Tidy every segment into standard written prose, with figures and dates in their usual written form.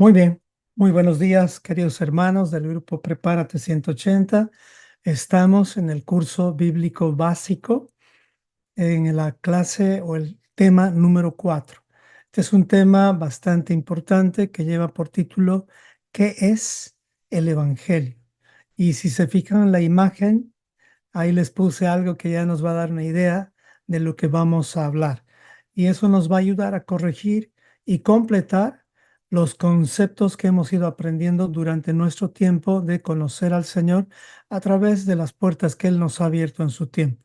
Muy bien, muy buenos días, queridos hermanos del grupo Prepárate 180. Estamos en el curso bíblico básico, en la clase o el tema número 4. Este es un tema bastante importante que lleva por título ¿Qué es el Evangelio? Y si se fijan en la imagen, ahí les puse algo que ya nos va a dar una idea de lo que vamos a hablar. Y eso nos va a ayudar a corregir y completar los conceptos que hemos ido aprendiendo durante nuestro tiempo de conocer al Señor a través de las puertas que Él nos ha abierto en su tiempo.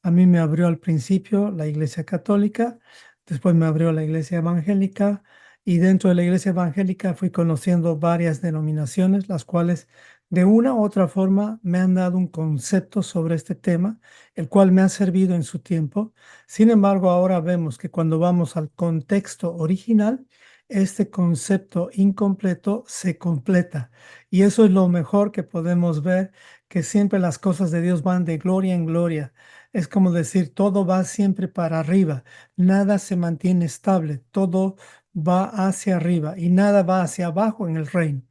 A mí me abrió al principio la Iglesia Católica, después me abrió la Iglesia Evangélica y dentro de la Iglesia Evangélica fui conociendo varias denominaciones, las cuales de una u otra forma me han dado un concepto sobre este tema, el cual me ha servido en su tiempo. Sin embargo, ahora vemos que cuando vamos al contexto original, este concepto incompleto se completa. Y eso es lo mejor que podemos ver, que siempre las cosas de Dios van de gloria en gloria. Es como decir, todo va siempre para arriba, nada se mantiene estable, todo va hacia arriba y nada va hacia abajo en el reino.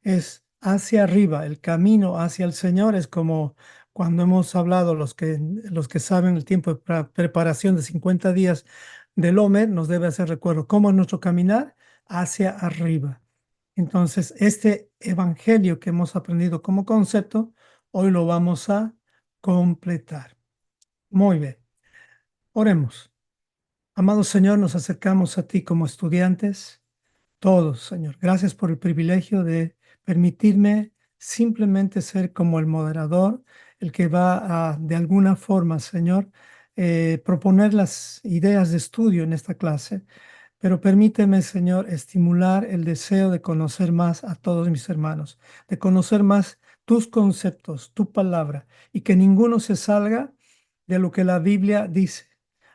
Es hacia arriba, el camino hacia el Señor es como cuando hemos hablado, los que saben el tiempo de preparación de 50 días del Homer, nos debe hacer recuerdo cómo es nuestro caminar hacia arriba. Entonces, este evangelio que hemos aprendido como concepto, hoy lo vamos a completar. Muy bien, oremos. Amado Señor, nos acercamos a ti como estudiantes todos, Señor. Gracias por el privilegio de permitirme simplemente ser como el moderador, el que va a, de alguna forma, Señor, proponer las ideas de estudio en esta clase. Pero permíteme, Señor, estimular el deseo de conocer más a todos mis hermanos, de conocer más tus conceptos, tu palabra, y que ninguno se salga de lo que la Biblia dice.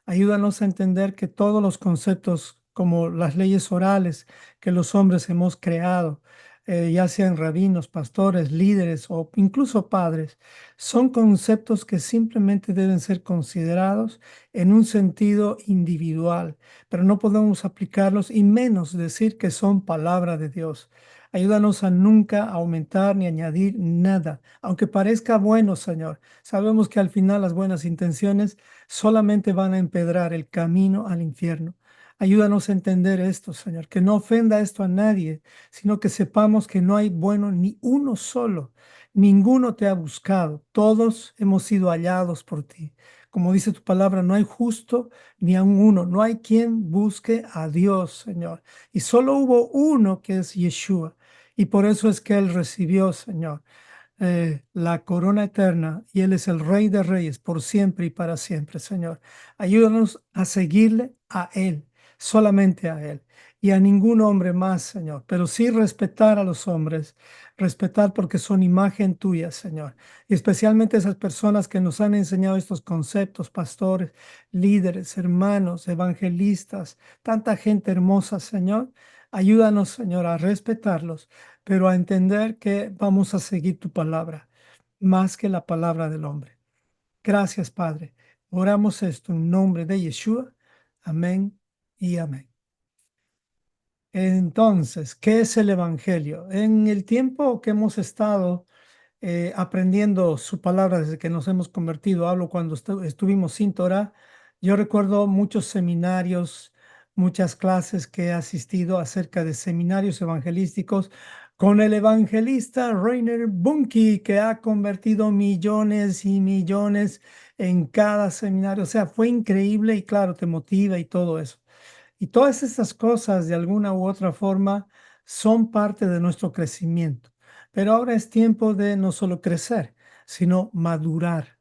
Ayúdanos a entender que todos los conceptos, como las leyes orales que los hombres hemos creado, ya sean rabinos, pastores, líderes o incluso padres, son conceptos que simplemente deben ser considerados en un sentido individual, pero no podemos aplicarlos y menos decir que son palabra de Dios. Ayúdanos a nunca aumentar ni añadir nada, aunque parezca bueno, Señor. Sabemos que al final las buenas intenciones solamente van a empedrar el camino al infierno. Ayúdanos a entender esto, Señor, que no ofenda esto a nadie, sino que sepamos que no hay bueno ni uno solo. Ninguno te ha buscado, todos hemos sido hallados por ti. Como dice tu palabra, no hay justo ni aun uno, no hay quien busque a Dios, Señor. Y solo hubo uno que es Yeshua. Y por eso es que Él recibió, Señor, la corona eterna y Él es el Rey de Reyes por siempre y para siempre, Señor. Ayúdanos a seguirle a Él, solamente a Él y a ningún hombre más, Señor, pero sí respetar a los hombres, respetar porque son imagen tuya, Señor, y especialmente esas personas que nos han enseñado estos conceptos, pastores, líderes, hermanos, evangelistas, tanta gente hermosa, Señor. Ayúdanos, Señor, a respetarlos, pero a entender que vamos a seguir tu palabra más que la palabra del hombre. Gracias, Padre. Oramos esto en nombre de Yeshua. Amén y amén. Entonces, ¿qué es el Evangelio? En el tiempo que hemos estado aprendiendo su palabra desde que nos hemos convertido, hablo cuando estuvimos sin Torah, yo recuerdo muchos seminarios, muchas clases que he asistido acerca de seminarios evangelísticos con el evangelista Rainer Bunke, que ha convertido millones y millones en cada seminario. O sea, fue increíble y claro, te motiva y todo eso. Y todas estas cosas, de alguna u otra forma, son parte de nuestro crecimiento. Pero ahora es tiempo de no solo crecer, sino madurar.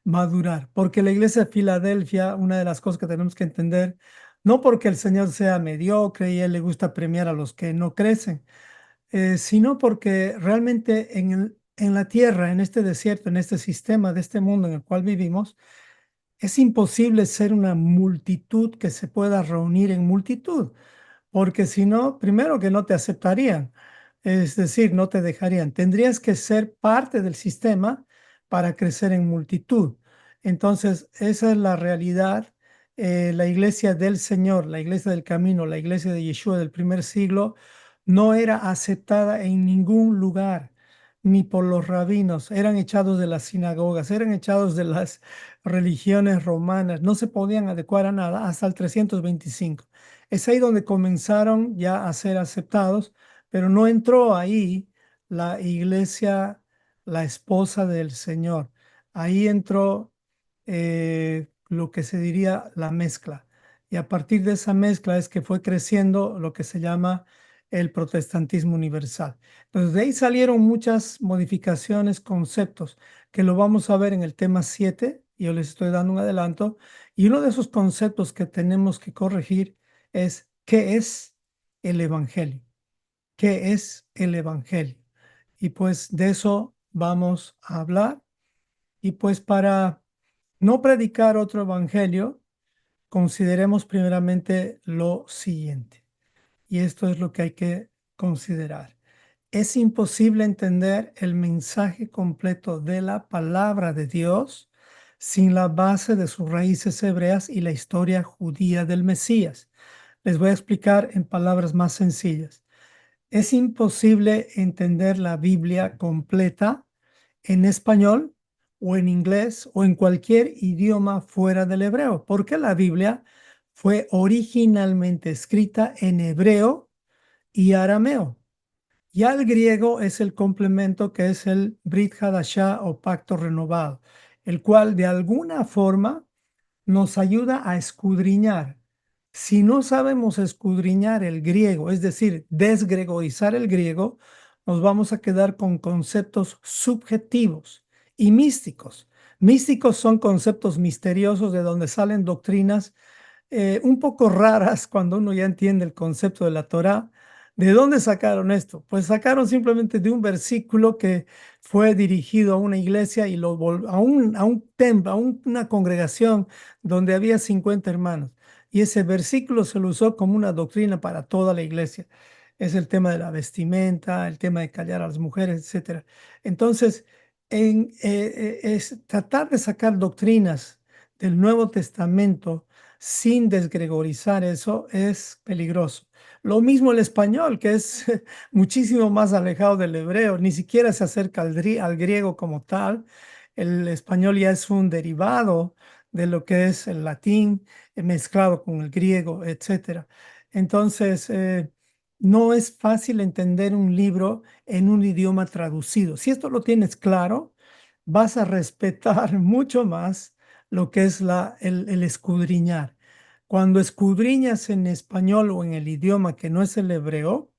Madurar. Porque la iglesia de Filadelfia, una de las cosas que tenemos que entender, no porque el Señor sea mediocre y Él le gusta premiar a los que no crecen, sino porque realmente en la tierra, en este desierto, en este sistema de este mundo en el cual vivimos, es imposible ser una multitud que se pueda reunir en multitud, porque si no, primero que no te aceptarían, es decir, no te dejarían. Tendrías que ser parte del sistema para crecer en multitud. Entonces, esa es la realidad. La iglesia del Señor, la iglesia del camino, la iglesia de Yeshua del primer siglo, no era aceptada en ningún lugar, ni por los rabinos. Eran echados de las sinagogas, eran echados de las religiones romanas. No se podían adecuar a nada hasta el 325. Es ahí donde comenzaron ya a ser aceptados, pero no entró ahí la iglesia, la esposa del Señor. Ahí entró lo que se diría la mezcla. Y a partir de esa mezcla es que fue creciendo lo que se llama el protestantismo universal. Entonces, de ahí salieron muchas modificaciones, conceptos, que lo vamos a ver en el tema 7. Yo les estoy dando un adelanto. Y uno de esos conceptos que tenemos que corregir es ¿qué es el Evangelio? ¿Qué es el Evangelio? Y pues de eso vamos a hablar. Y pues para no predicar otro Evangelio, consideremos primeramente lo siguiente. Y esto es lo que hay que considerar. Es imposible entender el mensaje completo de la palabra de Dios sin la base de sus raíces hebreas y la historia judía del Mesías. Les voy a explicar en palabras más sencillas. Es imposible entender la Biblia completa en español o en inglés o en cualquier idioma fuera del hebreo, porque la Biblia fue originalmente escrita en hebreo y arameo. Ya el griego es el complemento que es el Brit Hadashah o pacto renovado, el cual de alguna forma nos ayuda a escudriñar. Si no sabemos escudriñar el griego, es decir, desgregorizar el griego, nos vamos a quedar con conceptos subjetivos y místicos. Místicos son conceptos misteriosos de donde salen doctrinas un poco raras cuando uno ya entiende el concepto de la Torá. ¿De dónde sacaron esto? Pues sacaron simplemente de un versículo que fue dirigido a una iglesia y a un templo, una congregación donde había 50 hermanos. Y ese versículo se lo usó como una doctrina para toda la iglesia. Es el tema de la vestimenta, el tema de callar a las mujeres, etcétera. Entonces, es tratar de sacar doctrinas del Nuevo Testamento sin desgregorizar eso es peligroso. Lo mismo el español, que es muchísimo más alejado del hebreo, ni siquiera se acerca al griego como tal. El español ya es un derivado de lo que es el latín, mezclado con el griego, etcétera. Entonces, no es fácil entender un libro en un idioma traducido. Si esto lo tienes claro, vas a respetar mucho más lo que es el escudriñar. Cuando escudriñas en español o en el idioma que no es el hebreo,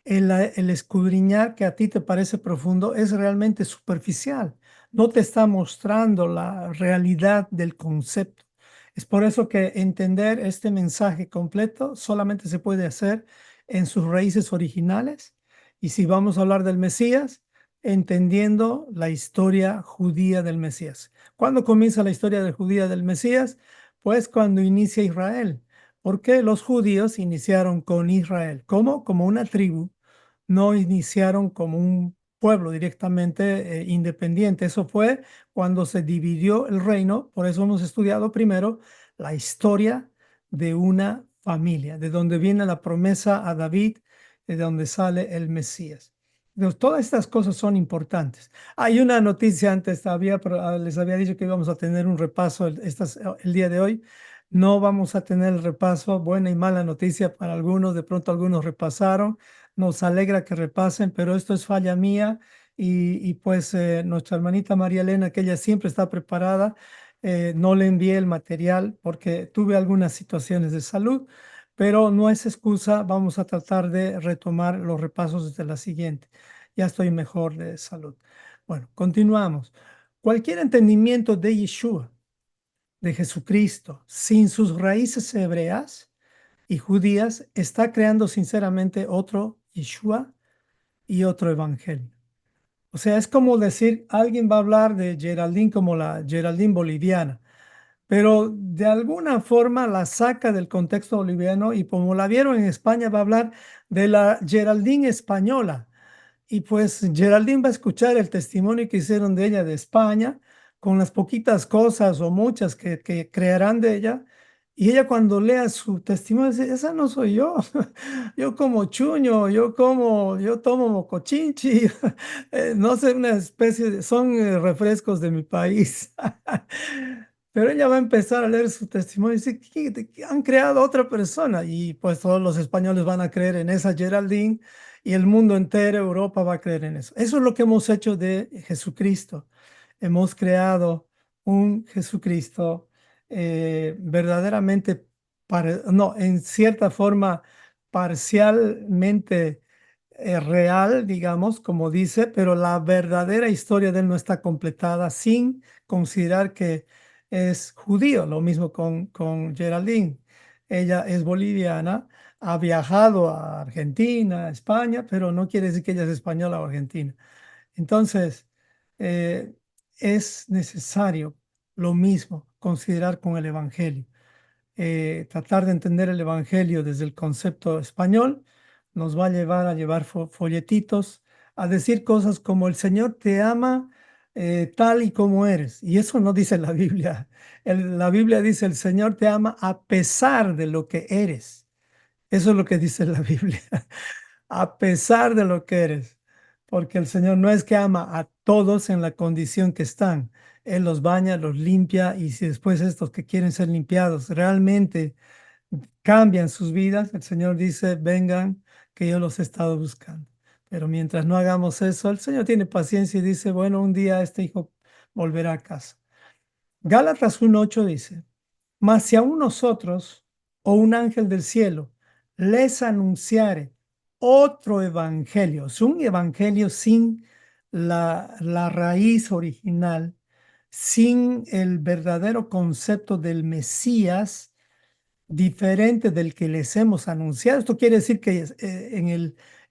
el escudriñar que a ti te parece profundo es realmente superficial. No te está mostrando la realidad del concepto. Es por eso que entender este mensaje completo solamente se puede hacer en sus raíces originales. Y si vamos a hablar del Mesías, entendiendo la historia judía del Mesías. ¿Cuándo comienza la historia judía del Mesías? Pues cuando inicia Israel. Porque los judíos iniciaron con Israel. ¿Cómo? Como una tribu, no iniciaron como un pueblo directamente independiente. Eso fue cuando se dividió el reino. Por eso hemos estudiado primero la historia de una familia, de donde viene la promesa a David, de donde sale el Mesías. Entonces, todas estas cosas son importantes. Hay una noticia antes, les había dicho que íbamos a tener un repaso el día de hoy. No vamos a tener el repaso, buena y mala noticia para algunos, de pronto algunos repasaron, nos alegra que repasen, pero esto es falla mía y pues nuestra hermanita María Elena, que ella siempre está preparada, no le envié el material porque tuve algunas situaciones de salud, pero no es excusa, vamos a tratar de retomar los repasos desde la siguiente. Ya estoy mejor de salud. Bueno, continuamos. Cualquier entendimiento de Yeshua, de Jesucristo, sin sus raíces hebreas y judías, está creando sinceramente otro Yeshua y otro evangelio. O sea, es como decir, alguien va a hablar de Geraldine como la Geraldine boliviana, pero de alguna forma la saca del contexto boliviano y como la vieron en España va a hablar de la Geraldine española. Y pues Geraldine va a escuchar el testimonio que hicieron de ella de España, con las poquitas cosas o muchas que crearán de ella, Y ella cuando lea su testimonio dice, esa no soy yo. Yo como chuño, yo tomo mocochinchi. No sé, una especie de, son refrescos de mi país. Pero ella va a empezar a leer su testimonio y dice que han creado otra persona. Y pues todos los españoles van a creer en esa Geraldine y el mundo entero, Europa va a creer en eso. Eso es lo que hemos hecho de Jesucristo. Hemos creado un Jesucristo verdaderamente, no, en cierta forma parcialmente real, digamos, como dice, pero la verdadera historia de él no está completada sin considerar que es judío. Lo mismo con Geraldine. Ella es boliviana, ha viajado a Argentina, a España, pero no quiere decir que ella es española o argentina. Entonces, eh, es necesario lo mismo considerar con el Evangelio. Tratar de entender el Evangelio desde el concepto español nos va a llevar folletitos, a decir cosas como el Señor te ama tal y como eres. Y eso no dice la Biblia. La Biblia dice el Señor te ama a pesar de lo que eres. Eso es lo que dice la Biblia. A pesar de lo que eres, porque el Señor no es que ama a todos en la condición que están. Él los baña, los limpia y si después estos que quieren ser limpiados realmente cambian sus vidas, el Señor dice, vengan, que yo los he estado buscando. Pero mientras no hagamos eso, el Señor tiene paciencia y dice, bueno, un día este hijo volverá a casa. Gálatas 1:8 dice, mas si aún nosotros o un ángel del cielo les anunciare otro evangelio, es un evangelio sin la raíz original, sin el verdadero concepto del Mesías, diferente del que les hemos anunciado. Esto quiere decir que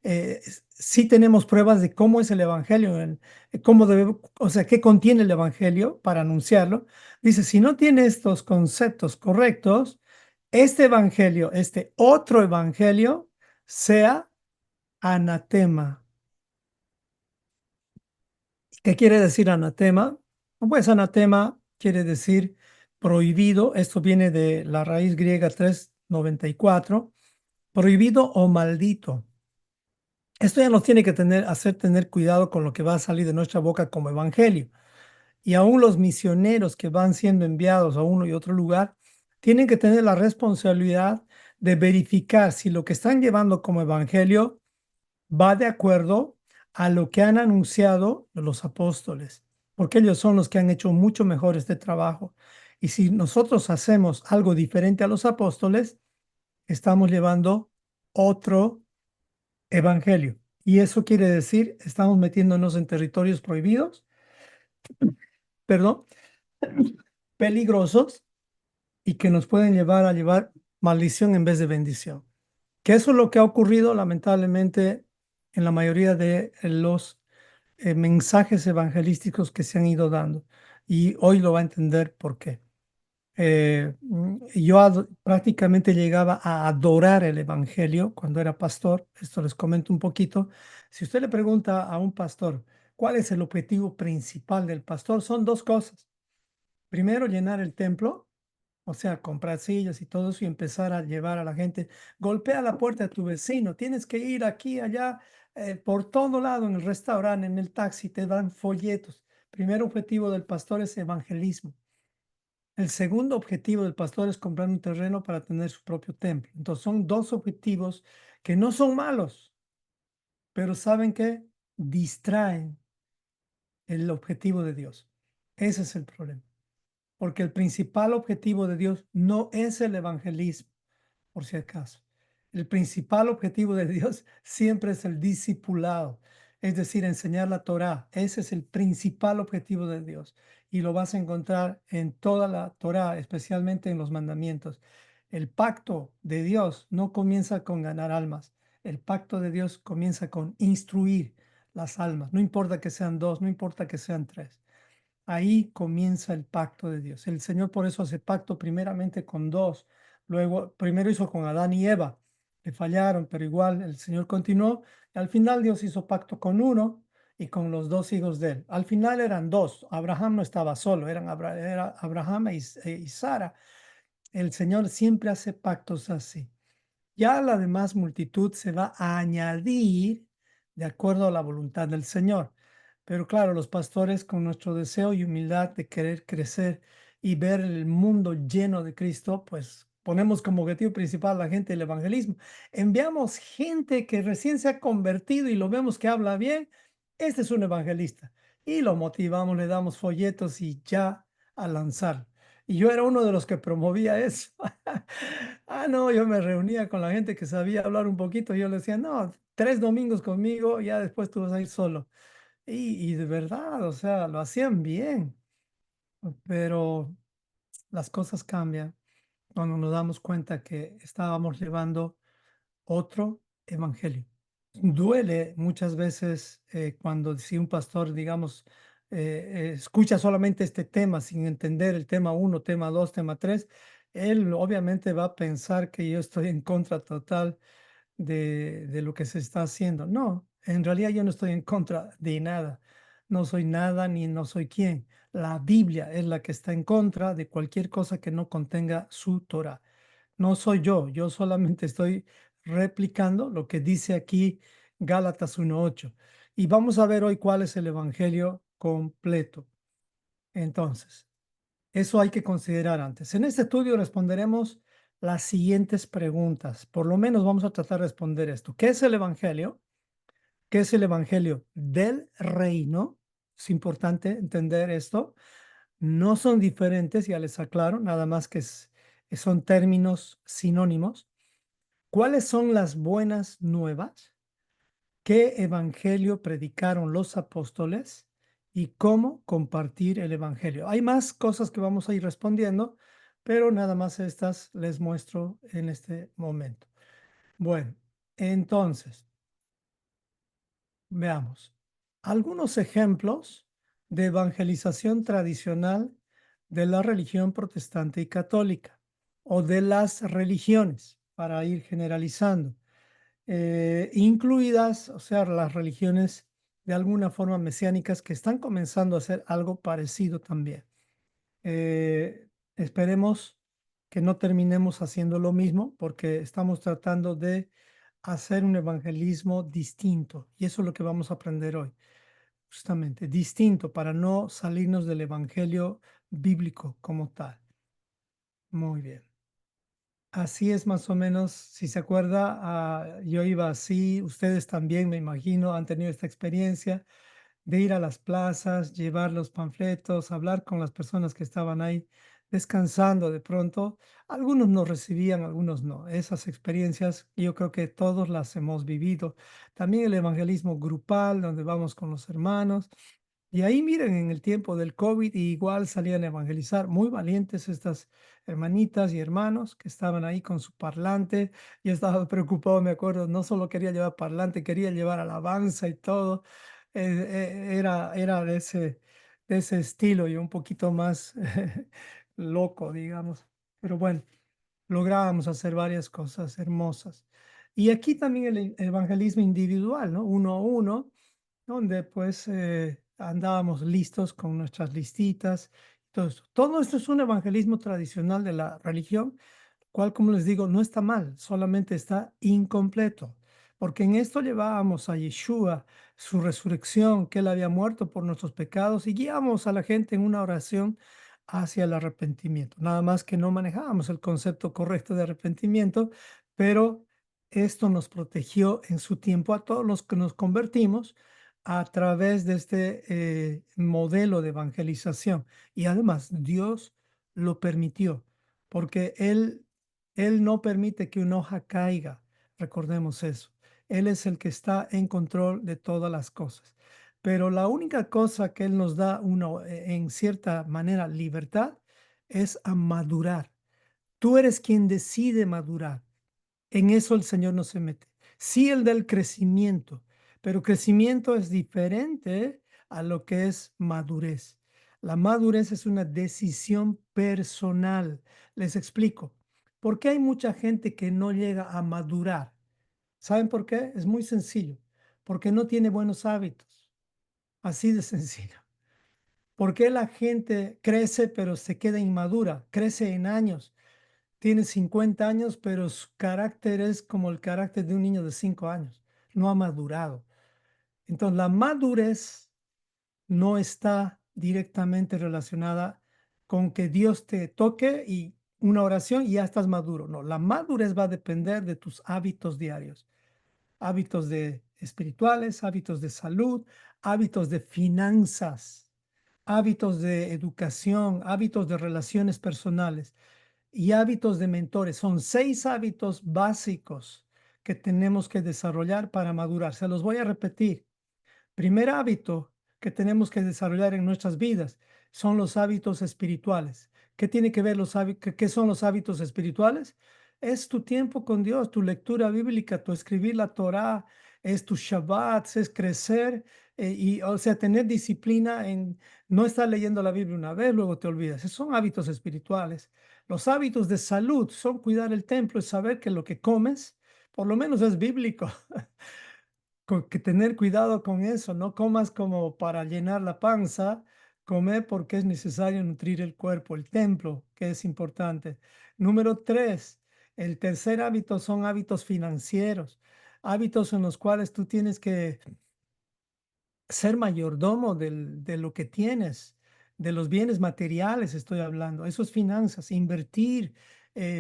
eh, sí tenemos pruebas de cómo es el evangelio, cómo debe, o sea, qué contiene el evangelio para anunciarlo. Dice, si no tiene estos conceptos correctos, este evangelio, este otro evangelio, sea anatema. ¿Qué quiere decir anatema? Pues anatema quiere decir prohibido. Esto viene de la raíz griega 394, prohibido o maldito. Esto ya nos tiene que hacer tener cuidado con lo que va a salir de nuestra boca como evangelio. Y aún los misioneros que van siendo enviados a uno y otro lugar tienen que tener la responsabilidad de verificar si lo que están llevando como evangelio va de acuerdo a lo que han anunciado los apóstoles, porque ellos son los que han hecho mucho mejor este trabajo. Y si nosotros hacemos algo diferente a los apóstoles, estamos llevando otro evangelio. Y eso quiere decir, estamos metiéndonos en territorios prohibidos, perdón, peligrosos y que nos pueden llevar a llevar maldición en vez de bendición. Que eso es lo que ha ocurrido lamentablemente en la mayoría de los mensajes evangelísticos que se han ido dando. Y hoy lo va a entender por qué. Yo prácticamente llegaba a adorar el evangelio cuando era pastor. Esto les comento un poquito. Si usted le pregunta a un pastor cuál es el objetivo principal del pastor, son dos cosas. Primero, llenar el templo, o sea, comprar sillas y todo eso y empezar a llevar a la gente. Golpea la puerta de tu vecino, tienes que ir aquí, allá, por todo lado, en el restaurante, en el taxi, te dan folletos. Primer objetivo del pastor es evangelismo. El segundo objetivo del pastor es comprar un terreno para tener su propio templo. Entonces son dos objetivos que no son malos, pero ¿saben qué? Distraen el objetivo de Dios. Ese es el problema. Porque el principal objetivo de Dios no es el evangelismo, por si acaso. El principal objetivo de Dios siempre es el discipulado, es decir, enseñar la Torá. Ese es el principal objetivo de Dios y lo vas a encontrar en toda la Torá, especialmente en los mandamientos. El pacto de Dios no comienza con ganar almas. El pacto de Dios comienza con instruir las almas. No importa que sean dos, no importa que sean tres. Ahí comienza el pacto de Dios. El Señor por eso hace pacto primeramente con dos, luego primero hizo con Adán y Eva, le fallaron, pero igual el Señor continuó. Y al final Dios hizo pacto con uno y con los dos hijos de él. Al final eran dos. Abraham no estaba solo, era Abraham y Sara. El Señor siempre hace pactos así. Ya la demás multitud se va a añadir de acuerdo a la voluntad del Señor. Pero claro, los pastores con nuestro deseo y humildad de querer crecer y ver el mundo lleno de Cristo, pues ponemos como objetivo principal a la gente del evangelismo. Enviamos gente que recién se ha convertido y lo vemos que habla bien. Este es un evangelista. Y lo motivamos, le damos folletos y ya a lanzar. Y yo era uno de los que promovía eso. No, yo me reunía con la gente que sabía hablar un poquito. Yo le decía, no, 3 domingos conmigo, ya después tú vas a ir solo. Y de verdad, o sea, lo hacían bien, pero las cosas cambian cuando nos damos cuenta que estábamos llevando otro evangelio. Duele muchas veces cuando si un pastor, digamos, escucha solamente este tema sin entender el tema uno, tema 2, tema 3, él obviamente va a pensar que yo estoy en contra total de lo que se está haciendo. No, en realidad yo no estoy en contra de nada. No soy nada ni no soy quién. La Biblia es la que está en contra de cualquier cosa que no contenga su Torah. No soy yo solamente estoy replicando lo que dice aquí Gálatas 1:8. Y vamos a ver hoy cuál es el evangelio completo. Entonces, eso hay que considerar antes. En este estudio responderemos las siguientes preguntas. Por lo menos vamos a tratar de responder esto. ¿Qué es el evangelio? ¿Qué es el evangelio del reino? Es importante entender esto. No son diferentes, ya les aclaro, nada más que son términos sinónimos. ¿Cuáles son las buenas nuevas? ¿Qué evangelio predicaron los apóstoles? ¿Y cómo compartir el evangelio? Hay más cosas que vamos a ir respondiendo, pero nada más estas les muestro en este momento. Bueno, entonces, veamos. Algunos ejemplos de evangelización tradicional de la religión protestante y católica, o de las religiones, para ir generalizando. Incluidas, o sea, las religiones de alguna forma mesiánicas que están comenzando a hacer algo parecido también. Esperemos que no terminemos haciendo lo mismo porque estamos tratando de hacer un evangelismo distinto y eso es lo que vamos a aprender hoy, justamente, distinto para no salirnos del evangelio bíblico como tal. Muy bien. Así es más o menos, si se acuerda, yo iba así, ustedes también me imagino han tenido esta experiencia de ir a las plazas, llevar los panfletos, hablar con las personas que estaban ahí descansando de pronto. Algunos nos recibían, algunos no. Esas experiencias yo creo que todos las hemos vivido. También el evangelismo grupal, donde vamos con los hermanos. Y ahí miren, en el tiempo del COVID, igual salían a evangelizar, muy valientes estas hermanitas y hermanos que estaban ahí con su parlante. Yo estaba preocupado, me acuerdo, no solo quería llevar parlante, quería llevar alabanza y todo. Era de ese estilo y un poquito más loco, digamos. Pero bueno, lográbamos hacer varias cosas hermosas. Y aquí también el evangelismo individual, ¿no? Uno a uno donde pues andábamos listos con nuestras listitas. Todo esto. Todo esto es un evangelismo tradicional de la religión, cual, como les digo, no está mal, solamente está incompleto, porque en esto llevábamos a Yeshua, su resurrección, que él había muerto por nuestros pecados, y guiamos a la gente en una oración hacia el arrepentimiento. Nada más que no manejábamos el concepto correcto de arrepentimiento, pero esto nos protegió en su tiempo a todos los que nos convertimos a través de este modelo de evangelización. Y además, Dios lo permitió, porque Él no permite que una hoja caiga. Recordemos eso. Él es el que está en control de todas las cosas. Pero la única cosa que Él nos da en cierta manera libertad es a madurar. Tú eres quien decide madurar. En eso el Señor no se mete. Sí, el del crecimiento, pero crecimiento es diferente a lo que es madurez. La madurez es una decisión personal. Les explico. ¿Por qué hay mucha gente que no llega a madurar? ¿Saben por qué? Es muy sencillo. Porque no tiene buenos hábitos. Así de sencillo. ¿Por qué la gente crece pero se queda inmadura? Crece en años. tiene 50 años, pero su carácter es como el carácter de un niño de 5 años. No ha madurado. Entonces, la madurez no está directamente relacionada con que Dios te toque y una oración y ya estás maduro. No, la madurez va a depender de tus hábitos diarios, hábitos de espirituales, hábitos de salud, hábitos de finanzas, hábitos de educación, hábitos de relaciones personales y hábitos de mentores. Son 6 hábitos básicos que tenemos que desarrollar para madurar. Se los voy a repetir. Primer hábito que tenemos que desarrollar en nuestras vidas son los hábitos espirituales. ¿Qué tiene que ver qué son los hábitos espirituales? Es tu tiempo con Dios, tu lectura bíblica, tu escribir la Torá, es tu Shabbat, es crecer y, o sea, tener disciplina en no estar leyendo la Biblia una vez, luego te olvidas. Esos son hábitos espirituales. Los hábitos de salud son cuidar el templo y saber que lo que comes, por lo menos es bíblico. Que tener cuidado con eso, no comas como para llenar la panza, come porque es necesario nutrir el cuerpo, el templo, que es importante. Número 3, el tercer hábito son hábitos financieros, hábitos en los cuales tú tienes que ser mayordomo de lo que tienes, de los bienes materiales estoy hablando, eso es finanzas, invertir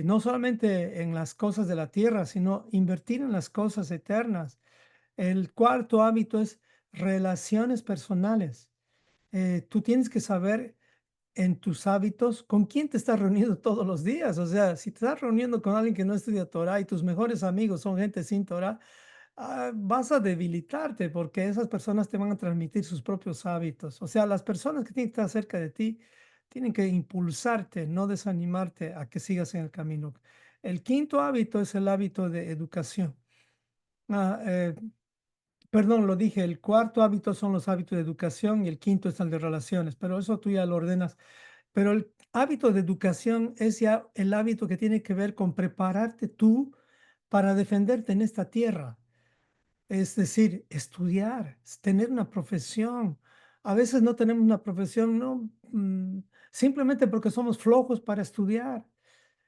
no solamente en las cosas de la tierra, sino invertir en las cosas eternas. El cuarto hábito es relaciones personales. Tú tienes que saber en tus hábitos con quién te estás reuniendo todos los días. O sea, si te estás reuniendo con alguien que no estudia Torah y tus mejores amigos son gente sin Torah, vas a debilitarte porque esas personas te van a transmitir sus propios hábitos. O sea, las personas que tienen que estar cerca de ti tienen que impulsarte, no desanimarte a que sigas en el camino. El quinto hábito es el hábito de educación. Ah, eh, Perdón, lo dije, el cuarto hábito son los hábitos de educación y el quinto es el de relaciones, pero eso tú ya lo ordenas. Pero el hábito de educación es ya el hábito que tiene que ver con prepararte tú para defenderte en esta tierra. Es decir, estudiar, tener una profesión. A veces no tenemos una profesión, no, simplemente porque somos flojos para estudiar.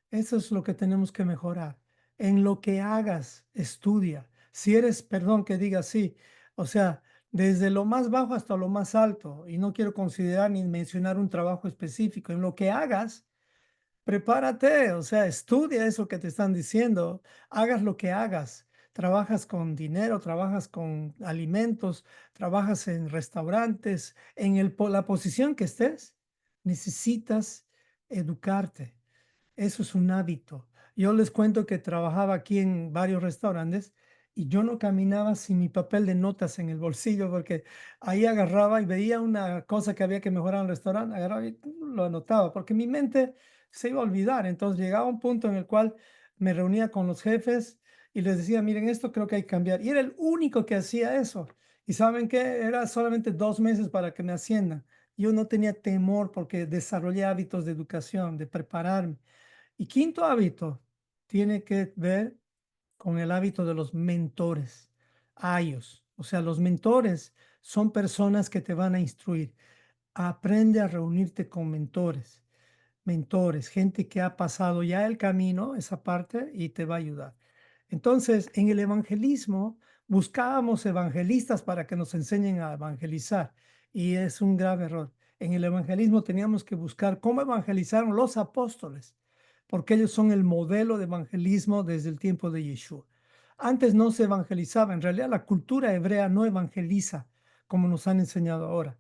Eso es lo que tenemos que mejorar. En lo que hagas, estudia. Si eres, perdón que diga así, o sea, desde lo más bajo hasta lo más alto, y no quiero considerar ni mencionar un trabajo específico, en lo que hagas, prepárate, o sea, estudia eso que te están diciendo, hagas lo que hagas. Trabajas con dinero, trabajas con alimentos, trabajas en restaurantes, en la posición que estés, necesitas educarte. Eso es un hábito. Yo les cuento que trabajaba aquí en varios restaurantes y yo no caminaba sin mi papel de notas en el bolsillo porque ahí agarraba y veía una cosa que había que mejorar en el restaurante, agarraba y lo anotaba porque mi mente se iba a olvidar. Entonces llegaba un punto en el cual me reunía con los jefes y les decía, miren, esto creo que hay que cambiar. Y era el único que hacía eso. ¿Y saben qué? Era solamente 2 meses para que me asciendan. Yo no tenía temor porque desarrollé hábitos de educación, de prepararme. Y quinto hábito tiene que ver con el hábito de los mentores, ayos. O sea, los mentores son personas que te van a instruir. Aprende a reunirte con mentores, gente que ha pasado ya el camino, esa parte, y te va a ayudar. Entonces, en el evangelismo, buscábamos evangelistas para que nos enseñen a evangelizar, y es un grave error. En el evangelismo teníamos que buscar cómo evangelizaron los apóstoles, porque ellos son el modelo de evangelismo desde el tiempo de Yeshua. Antes no se evangelizaba, en realidad la cultura hebrea no evangeliza como nos han enseñado ahora.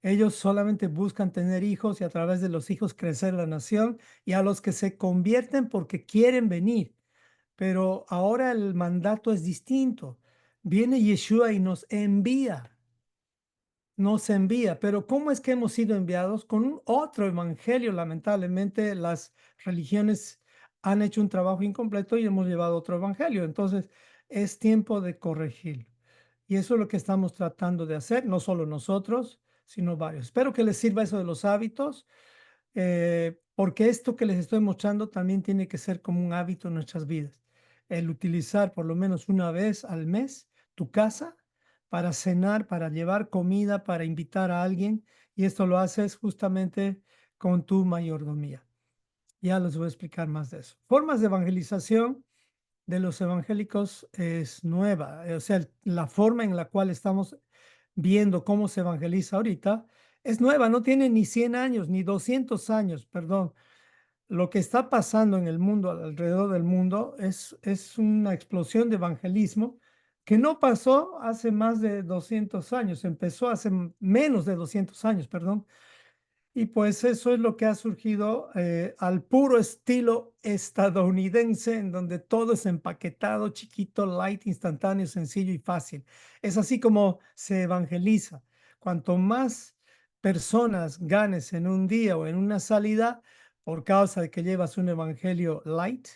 Ellos solamente buscan tener hijos y a través de los hijos crecer la nación y a los que se convierten porque quieren venir. Pero ahora el mandato es distinto. Viene Yeshua y nos envía. Pero ¿cómo es que hemos sido enviados? Con un otro evangelio. Lamentablemente las religiones han hecho un trabajo incompleto y hemos llevado otro evangelio. Entonces es tiempo de corregirlo. Y eso es lo que estamos tratando de hacer, no solo nosotros, sino varios. Espero que les sirva eso de los hábitos, porque esto que les estoy mostrando también tiene que ser como un hábito en nuestras vidas. El utilizar por lo menos una vez al mes tu casa para cenar, para llevar comida, para invitar a alguien, y esto lo haces justamente con tu mayordomía. Ya les voy a explicar más de eso. Formas de evangelización de los evangélicos es nueva. O sea, la forma en la cual estamos viendo cómo se evangeliza ahorita es nueva. No tiene ni 100 años, ni 200 años, perdón. Lo que está pasando en el mundo, alrededor del mundo, es una explosión de evangelismo que no pasó hace más de 200 años, empezó hace menos de 200 años, perdón. Y pues eso es lo que ha surgido al puro estilo estadounidense, en donde todo es empaquetado, chiquito, light, instantáneo, sencillo y fácil. Es así como se evangeliza. Cuanto más personas ganes en un día o en una salida, por causa de que llevas un evangelio light,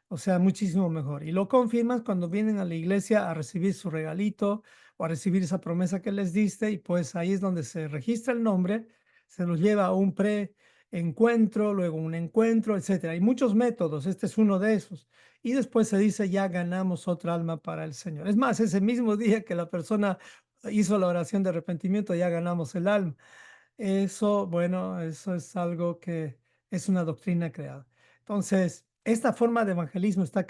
o sea, muchísimo mejor. Y lo confirmas cuando vienen a la iglesia a recibir su regalito o a recibir esa promesa que les diste, y pues ahí es donde se registra el nombre, se los lleva a un pre-encuentro, luego un encuentro, etcétera. Hay muchos métodos, este es uno de esos. Y después se dice, ya ganamos otra alma para el Señor. Es más, ese mismo día que la persona hizo la oración de arrepentimiento, ya ganamos el alma. Eso, bueno, eso es algo que es una doctrina creada. Entonces, esta forma de evangelismo está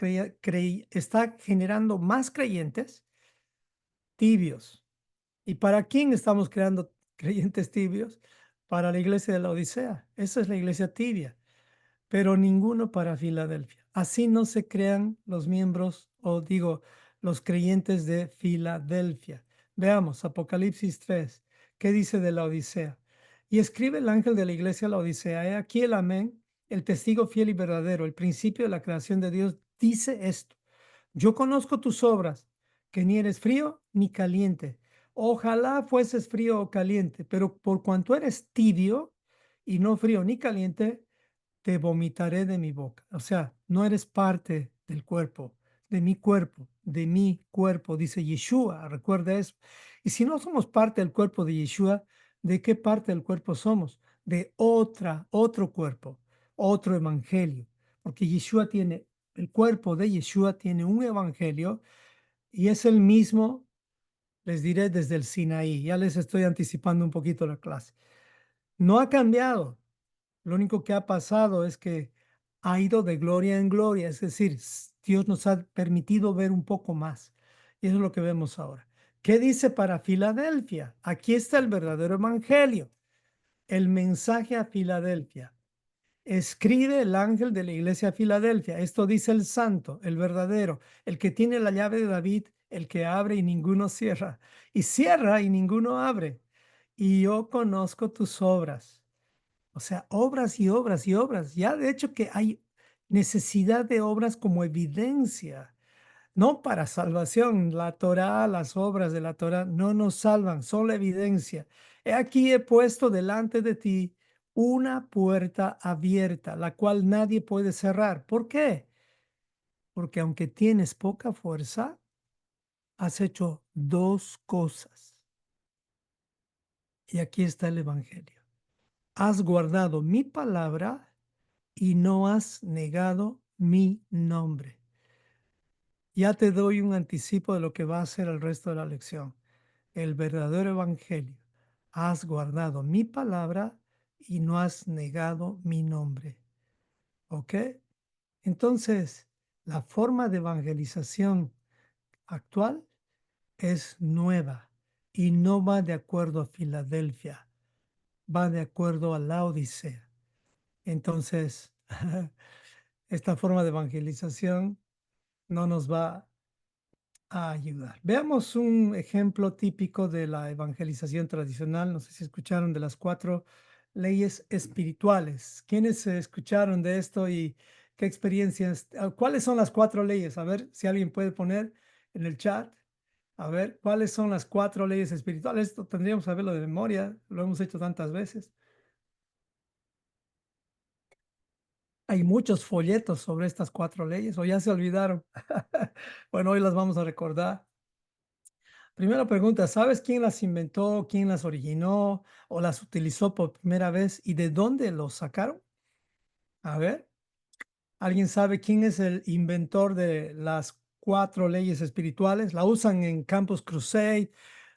generando más creyentes tibios. ¿Y para quién estamos creando creyentes tibios? Para la iglesia de la Odisea. Esa es la iglesia tibia, pero ninguno para Filadelfia. Así no se crean los miembros, o digo, los creyentes de Filadelfia. Veamos, Apocalipsis 3. ¿Qué dice de la Odisea? Y escribe el ángel de la iglesia a la Odisea: He aquí el amén, el testigo fiel y verdadero, el principio de la creación de Dios, dice esto: Yo conozco tus obras, que ni eres frío ni caliente. Ojalá fueses frío o caliente, pero por cuanto eres tibio y no frío ni caliente, te vomitaré de mi boca. O sea, no eres parte del cuerpo, de mi cuerpo, dice Yeshua, recuerda eso. Y si no somos parte del cuerpo de Yeshua, ¿de qué parte del cuerpo somos? De otro cuerpo, otro evangelio. Porque el cuerpo de Yeshua tiene un evangelio y es el mismo, les diré, desde el Sinaí. Ya les estoy anticipando un poquito la clase. No ha cambiado. Lo único que ha pasado es que ha ido de gloria en gloria, es decir, Dios nos ha permitido ver un poco más. Y eso es lo que vemos ahora. ¿Qué dice para Filadelfia? Aquí está el verdadero evangelio, el mensaje a Filadelfia. Escribe el ángel de la iglesia a Filadelfia. Esto dice el santo, el verdadero, el que tiene la llave de David, el que abre y ninguno cierra, y cierra y ninguno abre. Y yo conozco tus obras. O sea, obras y obras y obras. Ya de hecho que hay necesidad de obras como evidencia, no para salvación. La Torá, las obras de la Torá no nos salvan, son la evidencia. He aquí he puesto delante de ti una puerta abierta, la cual nadie puede cerrar. ¿Por qué? Porque aunque tienes poca fuerza, has hecho dos cosas. Y aquí está el Evangelio. Has guardado mi palabra y no has negado mi nombre. Ya te doy un anticipo de lo que va a ser el resto de la lección. El verdadero evangelio. Has guardado mi palabra y no has negado mi nombre. ¿Ok? Entonces, la forma de evangelización actual es nueva y no va de acuerdo a Filadelfia, va de acuerdo a la Odisea. Entonces, esta forma de evangelización no nos va a ayudar. Veamos un ejemplo típico de la evangelización tradicional. No sé si escucharon de las cuatro leyes espirituales. ¿Quiénes escucharon de esto y qué experiencias? ¿Cuáles son las cuatro leyes? A ver si alguien puede poner en el chat. A ver, ¿cuáles son las cuatro leyes espirituales? Esto tendríamos que saberlo de memoria. Lo hemos hecho tantas veces. Hay muchos folletos sobre estas cuatro leyes, o ya se olvidaron. Bueno, hoy las vamos a recordar. Primera pregunta: ¿sabes quién las inventó, quién las originó o las utilizó por primera vez y de dónde los sacaron? A ver, ¿alguien sabe quién es el inventor de las cuatro leyes espirituales? La usan en Campus Crusade,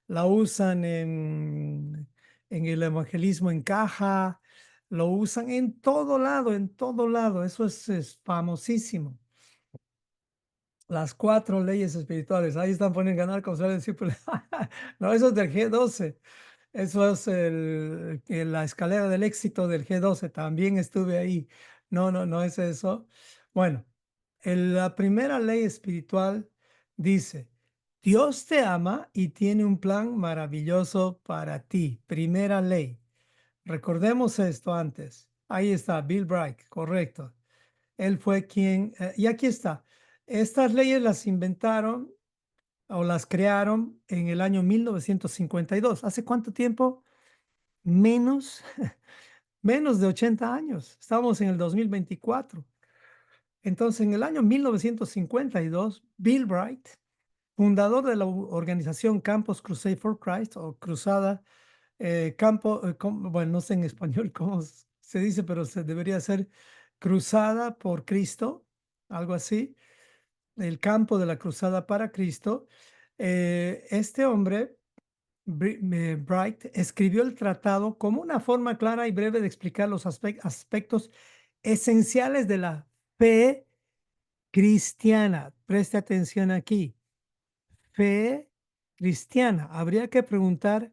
la usan en el evangelismo en caja, Lo usan en todo lado, en todo lado. Eso es famosísimo. Las 4 leyes espirituales. Ahí están poniendo ganar, consejos, discípulos. No, eso es del G12. Eso es la escalera del éxito del G12. También estuve ahí. No, no, no es eso. Bueno, la primera ley espiritual dice, Dios te ama y tiene un plan maravilloso para ti. Primera ley. Recordemos esto antes. Ahí está, Bill Bright, correcto. Él fue quien, y aquí está. Estas leyes las inventaron o las crearon en el año 1952. ¿Hace cuánto tiempo? Menos, menos de 80 años. Estamos en el 2024. Entonces, en el año 1952, Bill Bright, fundador de la organización Campus Crusade for Christ o Cruzada, bueno, no sé en español cómo se dice, pero se debería ser Cruzada por Cristo, algo así, el campo de la Cruzada para Cristo. Este hombre Bright escribió el tratado como una forma clara y breve de explicar los aspectos esenciales de la fe cristiana. Preste atención aquí. Fe cristiana. Habría que preguntar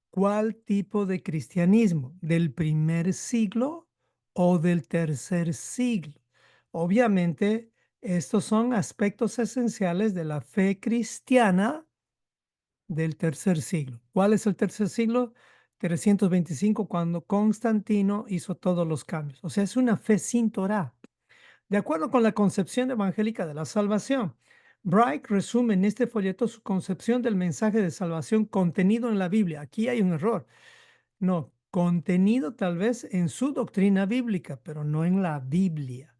cuál tipo de cristianismo, del primer siglo o del tercer siglo. Obviamente, estos son aspectos esenciales de la fe cristiana del tercer siglo. ¿Cuál es el tercer siglo? 325, cuando Constantino hizo todos los cambios. O sea, es una fe sin Torah. De acuerdo con la concepción evangélica de la salvación, Bright resume en este folleto su concepción del mensaje de salvación contenido en la Biblia. Aquí hay un error. No, contenido tal vez en su doctrina bíblica, pero no en la Biblia.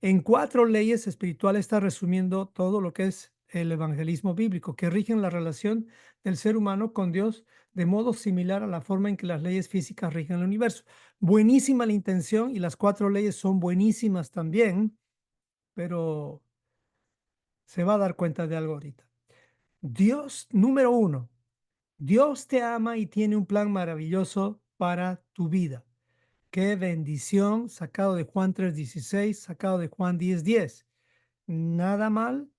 En 4 leyes espirituales está resumiendo todo lo que es el evangelismo bíblico, que rigen la relación del ser humano con Dios de modo similar a la forma en que las leyes físicas rigen el universo. Buenísima la intención y las 4 leyes son buenísimas también, pero se va a dar cuenta de algo ahorita. Dios, número 1, Dios te ama y tiene un plan maravilloso para tu vida. Qué bendición, sacado de Juan 3:16, sacado de Juan 10:10. Nada mal,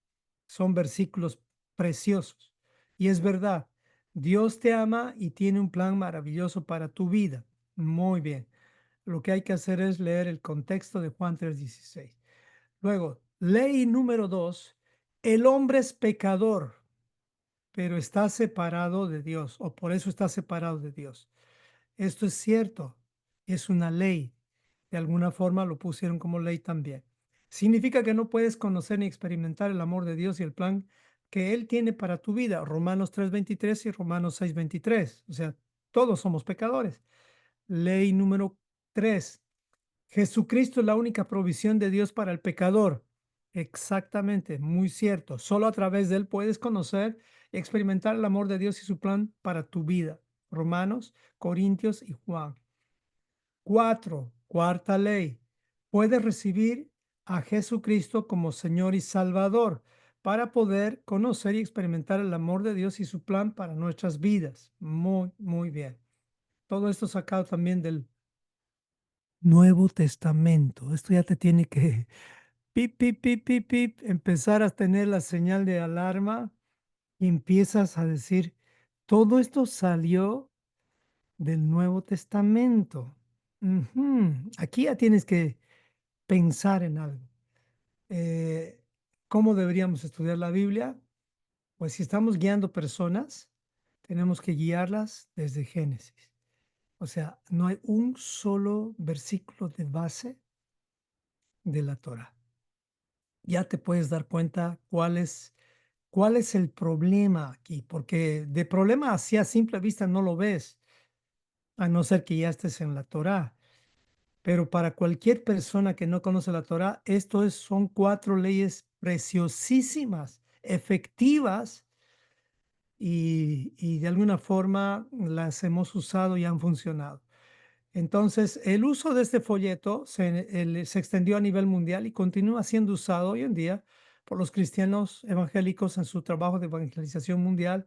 son versículos preciosos. Y es verdad, Dios te ama y tiene un plan maravilloso para tu vida. Muy bien. Lo que hay que hacer es leer el contexto de Juan 3:16. Luego, ley número 2, el hombre es pecador, pero está separado de Dios, o por eso está separado de Dios. Esto es cierto, es una ley. De alguna forma lo pusieron como ley también. Significa que no puedes conocer ni experimentar el amor de Dios y el plan que Él tiene para tu vida. Romanos 3:23 y Romanos 6:23. O sea, todos somos pecadores. Ley número 3. Jesucristo es la única provisión de Dios para el pecador. Exactamente, muy cierto. Solo a través de Él puedes conocer y experimentar el amor de Dios y su plan para tu vida. Romanos, Corintios y Juan. 4. Cuarta ley. Puedes recibir a Jesucristo como Señor y Salvador para poder conocer y experimentar el amor de Dios y su plan para nuestras vidas. Muy, muy bien. Todo esto sacado también del Nuevo Testamento. Esto ya te tiene que pip, pip, pip, pip, pip, empezar a tener la señal de alarma y empiezas a decir, todo esto salió del Nuevo Testamento. Aquí ya tienes que pensar en algo. Eh, ¿Cómo deberíamos estudiar la Biblia? Pues si estamos guiando personas, tenemos que guiarlas desde Génesis. O sea, no hay un solo versículo de base de la Torah. Ya te puedes dar cuenta cuál es el problema aquí, porque de problema así a simple vista no lo ves, a no ser que ya estés en la Torah. Pero para cualquier persona que no conoce la Torah, son 4 leyes preciosísimas, efectivas, y de alguna forma las hemos usado y han funcionado. Entonces, el uso de este folleto se extendió a nivel mundial y continúa siendo usado hoy en día por los cristianos evangélicos en su trabajo de evangelización mundial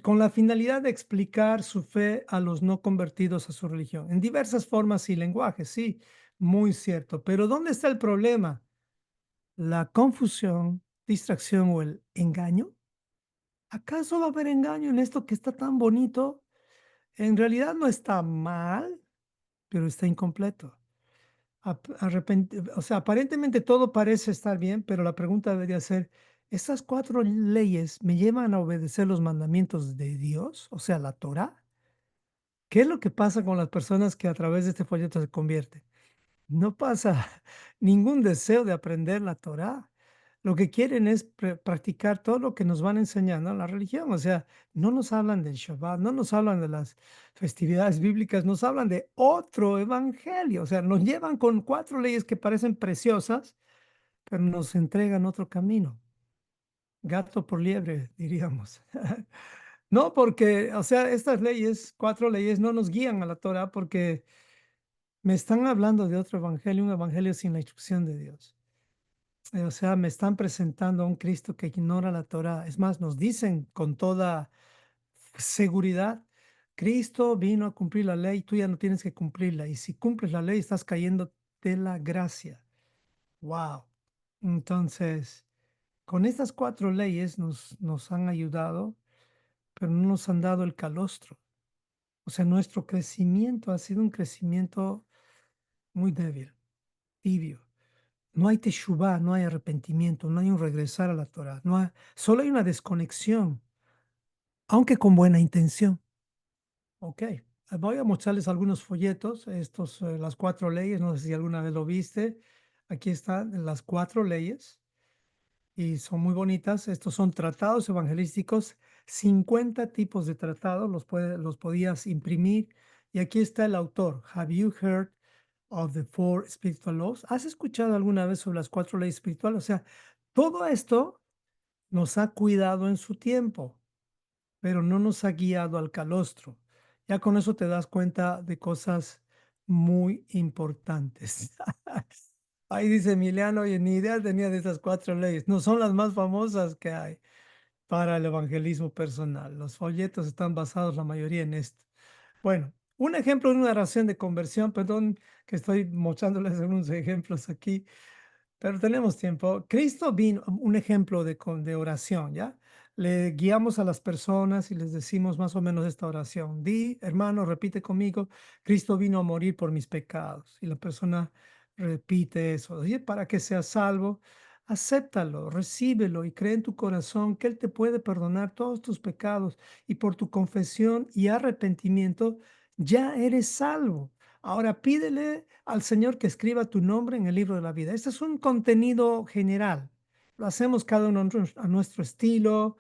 con la finalidad de explicar su fe a los no convertidos a su religión, en diversas formas y lenguajes, sí, muy cierto. Pero ¿dónde está el problema? ¿La confusión, distracción o el engaño? ¿Acaso va a haber engaño en esto que está tan bonito? En realidad no está mal, pero está incompleto. O sea, aparentemente todo parece estar bien, pero la pregunta debería ser, ¿estas cuatro leyes me llevan a obedecer los mandamientos de Dios? O sea, la Torah. ¿Qué es lo que pasa con las personas que a través de este folleto se convierten? No pasa ningún deseo de aprender la Torá. Lo que quieren es practicar todo lo que nos van enseñando en la religión. O sea, no nos hablan del Shabbat, no nos hablan de las festividades bíblicas, nos hablan de otro evangelio. O sea, nos llevan con cuatro leyes que parecen preciosas, pero nos entregan otro camino. Gato por liebre, diríamos. No, porque, o sea, estas leyes, cuatro leyes, no nos guían a la Torah porque me están hablando de otro evangelio, un evangelio sin la instrucción de Dios. O sea, me están presentando a un Cristo que ignora la Torá. Es más, nos dicen con toda seguridad, Cristo vino a cumplir la ley, tú ya no tienes que cumplirla. Y si cumples la ley, estás cayendo de la gracia. Wow. Entonces, con estas cuatro leyes nos han ayudado, pero no nos han dado el calostro. O sea, nuestro crecimiento ha sido un crecimiento muy débil, tibio. No hay teshuvá, no hay arrepentimiento, no hay un regresar a la Torah, solo hay una desconexión, aunque con buena intención. Ok, voy a mostrarles algunos folletos, las cuatro leyes, no sé si alguna vez lo viste. Aquí están las cuatro leyes y son muy bonitas. Estos son tratados evangelísticos, 50 tipos de tratados, los podías imprimir. Y aquí está el autor. Have you heard of the four spiritual laws? ¿Has escuchado alguna vez sobre las cuatro leyes espirituales? O sea, todo esto nos ha cuidado en su tiempo, pero no nos ha guiado al calostro. Ya con eso te das cuenta de cosas muy importantes. Ahí dice Emiliano, oye, ni idea tenía de estas cuatro leyes. No son las más famosas que hay para el evangelismo personal. Los folletos están basados la mayoría en esto. Bueno, un ejemplo de una oración de conversión, perdón que estoy mostrándoles algunos ejemplos aquí, pero tenemos tiempo. Cristo vino, un ejemplo de oración, ¿ya? Le guiamos a las personas y les decimos más o menos esta oración. Di, hermano, repite conmigo, Cristo vino a morir por mis pecados. Y la persona repite eso. Y para que seas salvo, acéptalo, recíbelo y cree en tu corazón que Él te puede perdonar todos tus pecados. Y por tu confesión y arrepentimiento, ya eres salvo. Ahora pídele al Señor que escriba tu nombre en el libro de la vida. Este es un contenido general. Lo hacemos cada uno a nuestro estilo,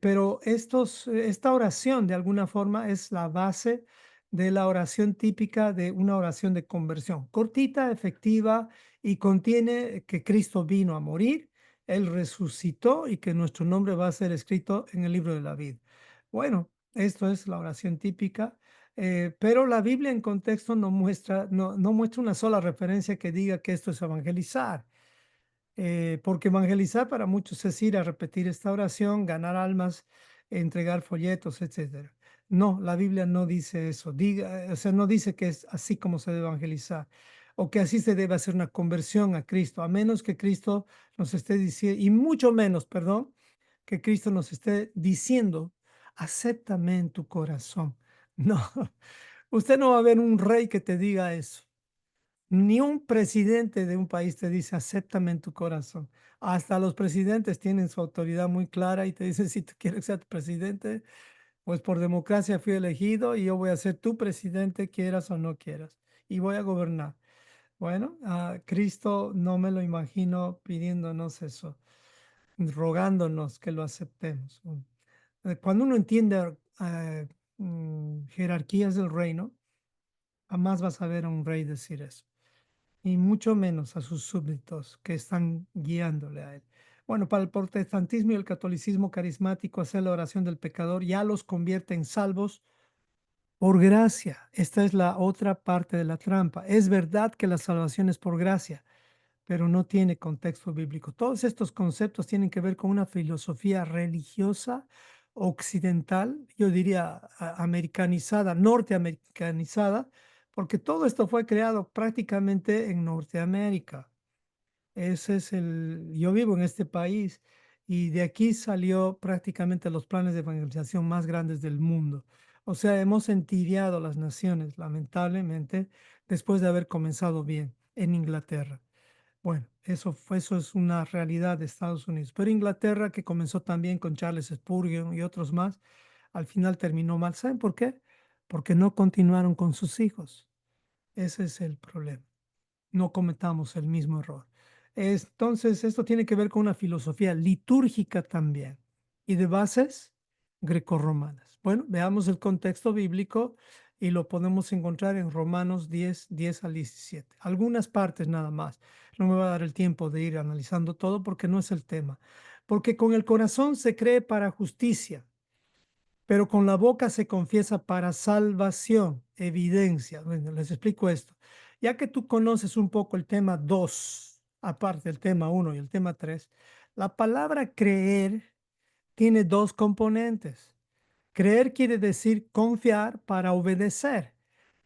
pero esta oración de alguna forma es la base de la oración típica de una oración de conversión. Cortita, efectiva y contiene que Cristo vino a morir, Él resucitó y que nuestro nombre va a ser escrito en el libro de la vida. Bueno, esto es la oración típica. Pero la Biblia en contexto no muestra una sola referencia que diga que esto es evangelizar, porque evangelizar para muchos es ir a repetir esta oración, ganar almas, entregar folletos, etcétera. No, la Biblia no dice eso, o sea, no dice que es así como se debe evangelizar o que así se debe hacer una conversión a Cristo, a menos que Cristo nos esté diciendo, y mucho menos, perdón, que Cristo nos esté diciendo, acéptame en tu corazón. No, usted no va a ver un rey que te diga eso. Ni un presidente de un país te dice, acéptame en tu corazón. Hasta los presidentes tienen su autoridad muy clara y te dicen, si tú quieres ser tu presidente, pues por democracia fui elegido y yo voy a ser tu presidente, quieras o no quieras, y voy a gobernar. Bueno, a Cristo no me lo imagino pidiéndonos eso, rogándonos que lo aceptemos. Cuando uno entiende jerarquías del reino, jamás vas a ver a un rey decir eso, y mucho menos a sus súbditos que están guiándole a él. Bueno, para el protestantismo y el catolicismo carismático, hacer la oración del pecador ya los convierte en salvos por gracia. Esta es la otra parte de la trampa. Es verdad que la salvación es por gracia, pero no tiene contexto bíblico. Todos estos conceptos tienen que ver con una filosofía religiosa occidental, yo diría americanizada, norteamericanizada, porque todo esto fue creado prácticamente en Norteamérica. Yo vivo en este país y de aquí salió prácticamente los planes de evangelización más grandes del mundo. O sea, hemos entibiado las naciones, lamentablemente, después de haber comenzado bien en Inglaterra. Bueno, eso es una realidad de Estados Unidos. Pero Inglaterra, que comenzó también con Charles Spurgeon y otros más, al final terminó mal. ¿Saben por qué? Porque no continuaron con sus hijos. Ese es el problema. No cometamos el mismo error. Entonces, esto tiene que ver con una filosofía litúrgica también y de bases grecorromanas. Bueno, veamos el contexto bíblico y lo podemos encontrar en Romanos 10 al 17. Algunas partes nada más. No me va a dar el tiempo de ir analizando todo porque no es el tema. Porque con el corazón se cree para justicia, pero con la boca se confiesa para salvación, evidencia. Bueno, les explico esto. Ya que tú conoces un poco el tema 2, aparte del tema uno y el tema 3, la palabra creer tiene dos componentes. Creer quiere decir confiar para obedecer.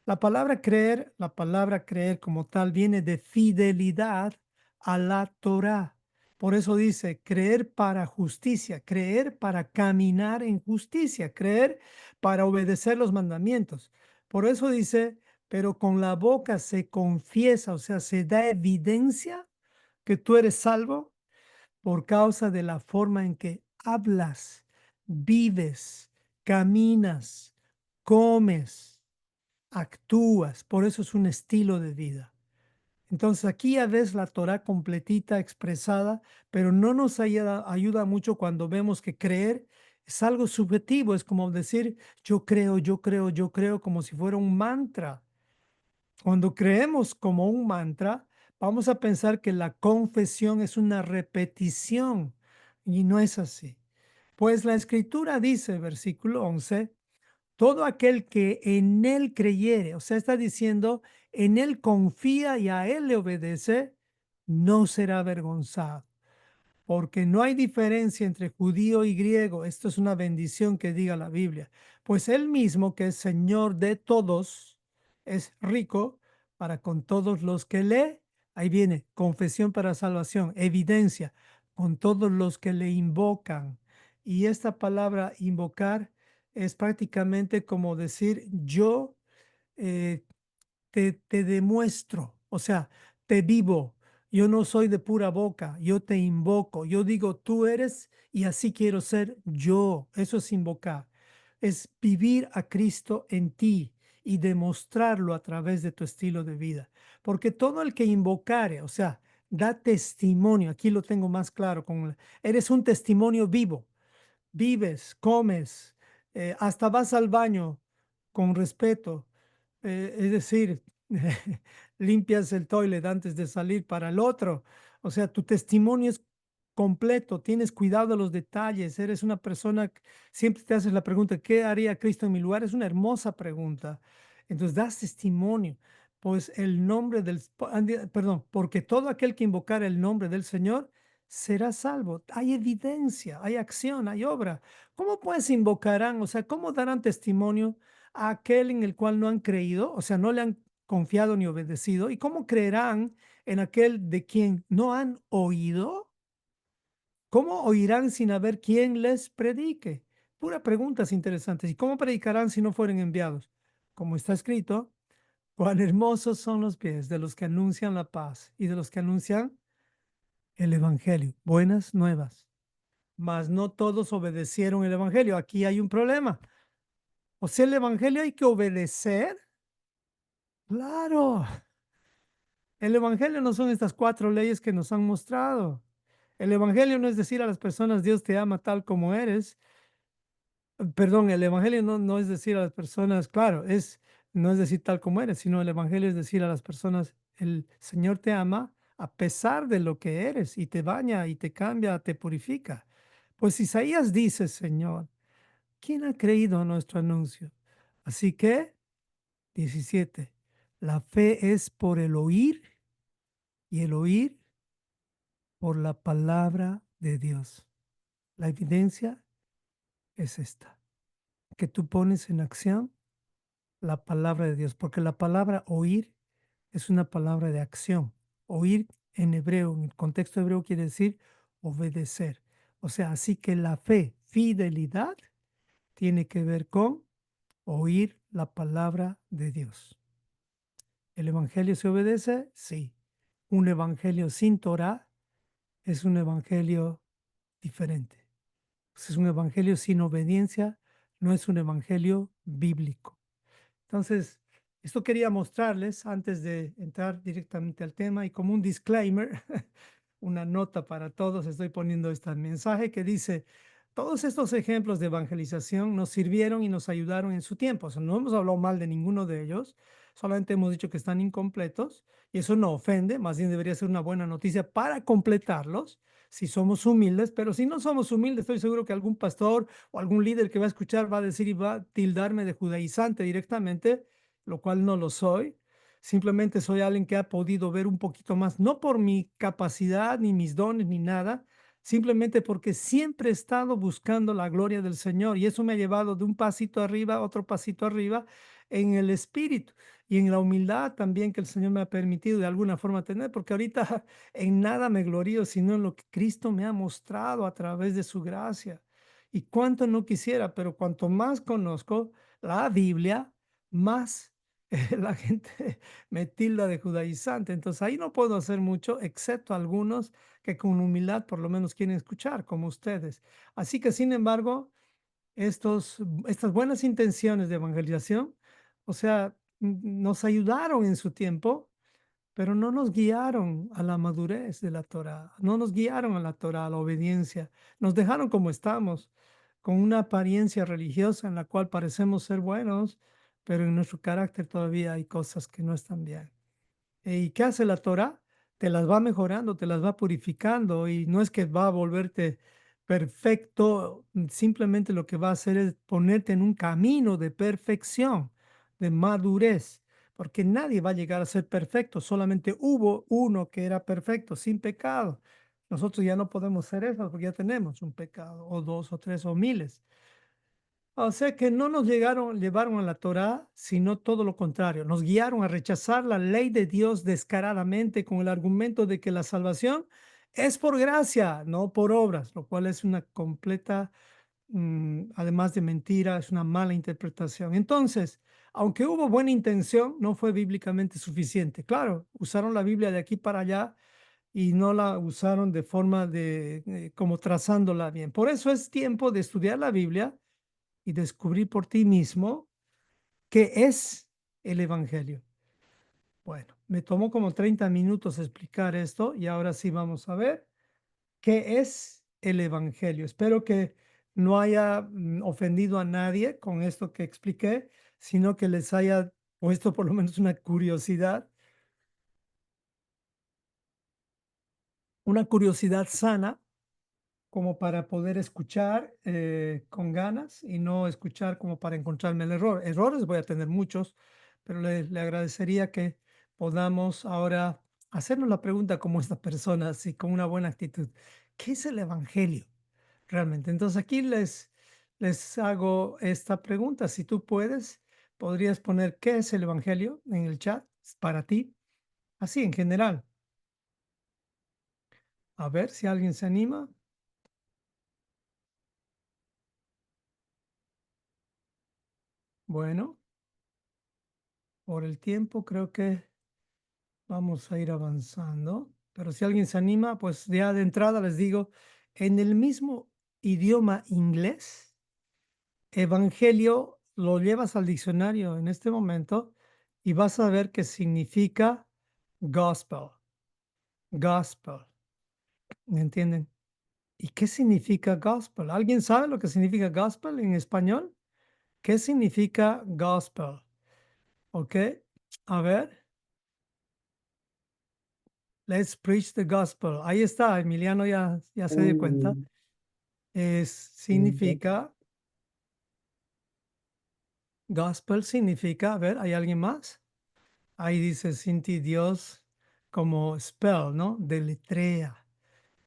La palabra creer como tal viene de fidelidad a la Torá. Por eso dice creer para justicia, creer para caminar en justicia, creer para obedecer los mandamientos. Por eso dice, pero con la boca se confiesa, o sea, se da evidencia que tú eres salvo por causa de la forma en que hablas, vives, caminas, comes, actúas. Por eso es un estilo de vida. Entonces aquí ya ves la Torah completita expresada, pero no nos ayuda mucho cuando vemos que creer es algo subjetivo, es como decir yo creo, yo creo, yo creo, como si fuera un mantra. Cuando creemos como un mantra, vamos a pensar que la confesión es una repetición y no es así. Pues la escritura dice, versículo 11, todo aquel que en él creyere, o sea, está diciendo, en él confía y a él le obedece, no será avergonzado porque no hay diferencia entre judío y griego. Esto es una bendición que diga la Biblia. Pues él mismo, que es Señor de todos, es rico para con todos los que lee. Ahí viene, confesión para salvación, evidencia, con todos los que le invocan. Y esta palabra invocar es prácticamente como decir yo eh, te demuestro, o sea, te vivo. Yo no soy de pura boca, yo te invoco, yo digo tú eres y así quiero ser yo. Eso es invocar, es vivir a Cristo en ti y demostrarlo a través de tu estilo de vida. Porque todo el que invocare, o sea, da testimonio, aquí lo tengo más claro, eres un testimonio vivo, vives, comes, hasta vas al baño con respeto, es decir, limpias el toilet antes de salir para el otro. O sea, tu testimonio es completo, tienes cuidado de los detalles, eres una persona, siempre te haces la pregunta, ¿qué haría Cristo en mi lugar? Es una hermosa pregunta. Entonces, das testimonio. Pues el nombre perdón, porque todo aquel que invocara el nombre del Señor será salvo. Hay evidencia, hay acción, hay obra. ¿Cómo pues invocarán? O sea, ¿cómo darán testimonio a aquel en el cual no han creído? O sea, no le han confiado ni obedecido. ¿Y cómo creerán en aquel de quien no han oído? ¿Cómo oirán sin haber quien les predique? Pura preguntas interesantes. ¿Y cómo predicarán si no fueren enviados? Como está escrito, cuán hermosos son los pies de los que anuncian la paz y de los que anuncian el evangelio, buenas nuevas. Mas no todos obedecieron el evangelio. Aquí hay un problema. O sea, el evangelio hay que obedecer. Claro, el evangelio no son estas cuatro leyes que nos han mostrado. El evangelio no es decir a las personas Dios te ama tal como eres. Perdón, el evangelio no es decir a las personas, claro, no es decir tal como eres, sino el evangelio es decir a las personas, el Señor te ama a pesar de lo que eres y te baña y te cambia, te purifica. Pues Isaías dice, Señor, ¿quién ha creído a nuestro anuncio? Así que, 17, la fe es por el oír y el oír por la palabra de Dios. La evidencia es esta, que tú pones en acción la palabra de Dios, porque la palabra oír es una palabra de acción. Oír en hebreo, en el contexto hebreo, quiere decir obedecer. O sea, así que la fe, fidelidad, tiene que ver con oír la palabra de Dios. ¿El evangelio se obedece? Sí. Un evangelio sin Torah es un evangelio diferente. Es un evangelio sin obediencia, no es un evangelio bíblico. Entonces, esto quería mostrarles antes de entrar directamente al tema y como un disclaimer, una nota para todos, estoy poniendo este mensaje que dice, todos estos ejemplos de evangelización nos sirvieron y nos ayudaron en su tiempo. O sea, no hemos hablado mal de ninguno de ellos, solamente hemos dicho que están incompletos y eso no ofende, más bien debería ser una buena noticia para completarlos si somos humildes, pero si no somos humildes, estoy seguro que algún pastor o algún líder que va a escuchar va a decir y va a tildarme de judaizante directamente, lo cual no lo soy. Simplemente soy alguien que ha podido ver un poquito más, no por mi capacidad, ni mis dones, ni nada, simplemente porque siempre he estado buscando la gloria del Señor y eso me ha llevado de un pasito arriba a otro pasito arriba en el espíritu y en la humildad también que el Señor me ha permitido de alguna forma tener, porque ahorita en nada me glorío, sino en lo que Cristo me ha mostrado a través de su gracia. Y cuánto no quisiera, pero cuanto más conozco la Biblia, más la gente me tilda de judaizante. Entonces ahí no puedo hacer mucho, excepto algunos que con humildad por lo menos quieren escuchar, como ustedes. Así que, sin embargo, estas buenas intenciones de evangelización, o sea, nos ayudaron en su tiempo, pero no nos guiaron a la madurez de la Torah, no nos guiaron a la Torah, a la obediencia, nos dejaron como estamos, con una apariencia religiosa en la cual parecemos ser buenos, pero en nuestro carácter todavía hay cosas que no están bien. ¿Y qué hace la Torah? Te las va mejorando, te las va purificando y no es que va a volverte perfecto, simplemente lo que va a hacer es ponerte en un camino de perfección, de madurez, porque nadie va a llegar a ser perfecto, solamente hubo uno que era perfecto, sin pecado. Nosotros ya no podemos ser eso porque ya tenemos un pecado, o dos, o tres, o miles. O sea que no nos llevaron a la Torá, sino todo lo contrario. Nos guiaron a rechazar la ley de Dios descaradamente con el argumento de que la salvación es por gracia, no por obras, lo cual es una completa, además de mentira, es una mala interpretación. Entonces, aunque hubo buena intención, no fue bíblicamente suficiente. Claro, usaron la Biblia de aquí para allá y no la usaron de forma de como trazándola bien. Por eso es tiempo de estudiar la Biblia y descubrir por ti mismo qué es el Evangelio. Bueno, me tomó como 30 minutos explicar esto y ahora sí vamos a ver qué es el Evangelio. Espero que no haya ofendido a nadie con esto que expliqué, sino que les haya puesto por lo menos una curiosidad sana como para poder escuchar con ganas y no escuchar como para encontrarme el error. Errores voy a tener muchos, pero le agradecería que podamos ahora hacernos la pregunta como esta persona, así con una buena actitud. ¿Qué es el Evangelio realmente? Entonces aquí les hago esta pregunta. Si tú puedes, podrías poner qué es el Evangelio en el chat para ti, así en general. A ver si alguien se anima. Bueno, por el tiempo creo que vamos a ir avanzando, pero si alguien se anima, pues ya de entrada les digo, en el mismo idioma inglés, evangelio lo llevas al diccionario en este momento y vas a ver qué significa gospel, gospel, ¿me entienden? ¿Y qué significa gospel? ¿Alguien sabe lo que significa gospel en español? ¿Qué significa gospel? ¿Ok? A ver. Let's preach the gospel. Ahí está, Emiliano ya se dio cuenta. Mm, mm, Significa, gospel significa, a ver, ¿hay alguien más? Ahí dice Cinti Dios como spell, ¿no? Deletrea.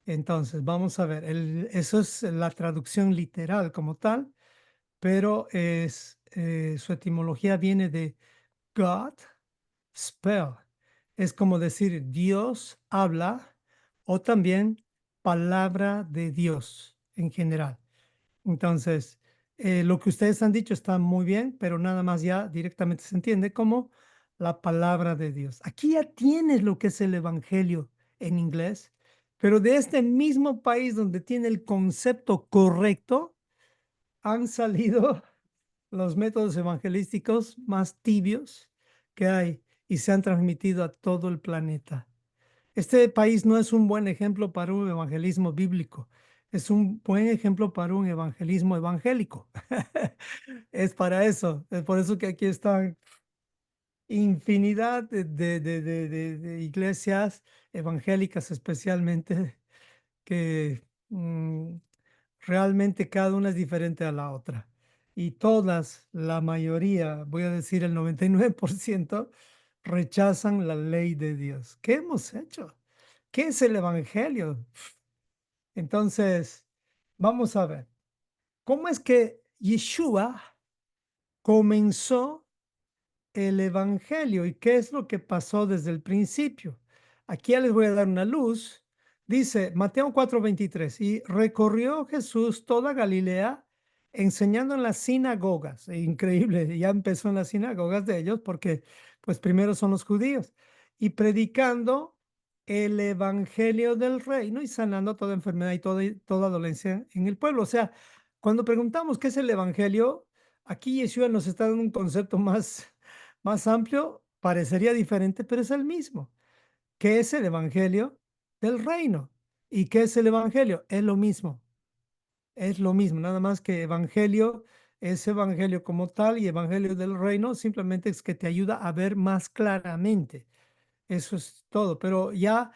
Entonces, vamos a ver, eso es la traducción literal como tal, pero su etimología viene de God spell. Es como decir Dios habla o también palabra de Dios en general. Entonces, lo que ustedes han dicho está muy bien, pero nada más ya directamente se entiende como la palabra de Dios. Aquí ya tienes lo que es el Evangelio en inglés, pero de este mismo país donde tiene el concepto correcto, han salido los métodos evangelísticos más tibios que hay y se han transmitido a todo el planeta. Este país no es un buen ejemplo para un evangelismo bíblico, es un buen ejemplo para un evangelismo evangélico. Es para eso, es por eso que aquí están infinidad de iglesias evangélicas especialmente que realmente cada una es diferente a la otra. Y todas, la mayoría, voy a decir el 99%, rechazan la ley de Dios. ¿Qué hemos hecho? ¿Qué es el Evangelio? Entonces, vamos a ver, ¿cómo es que Yeshua comenzó el Evangelio y qué es lo que pasó desde el principio? Aquí ya les voy a dar una luz. Dice Mateo 4:23, y recorrió Jesús toda Galilea enseñando en las sinagogas. Increíble, ya empezó en las sinagogas de ellos porque pues primero son los judíos y predicando el evangelio del reino y sanando toda enfermedad y toda dolencia en el pueblo. O sea, cuando preguntamos qué es el evangelio, aquí Yeshua nos está dando un concepto más amplio, parecería diferente, pero es el mismo. ¿Qué es el evangelio del reino? ¿Y qué es el evangelio? Es lo mismo, nada más que evangelio es evangelio como tal y evangelio del reino simplemente es que te ayuda a ver más claramente. Eso es todo, pero ya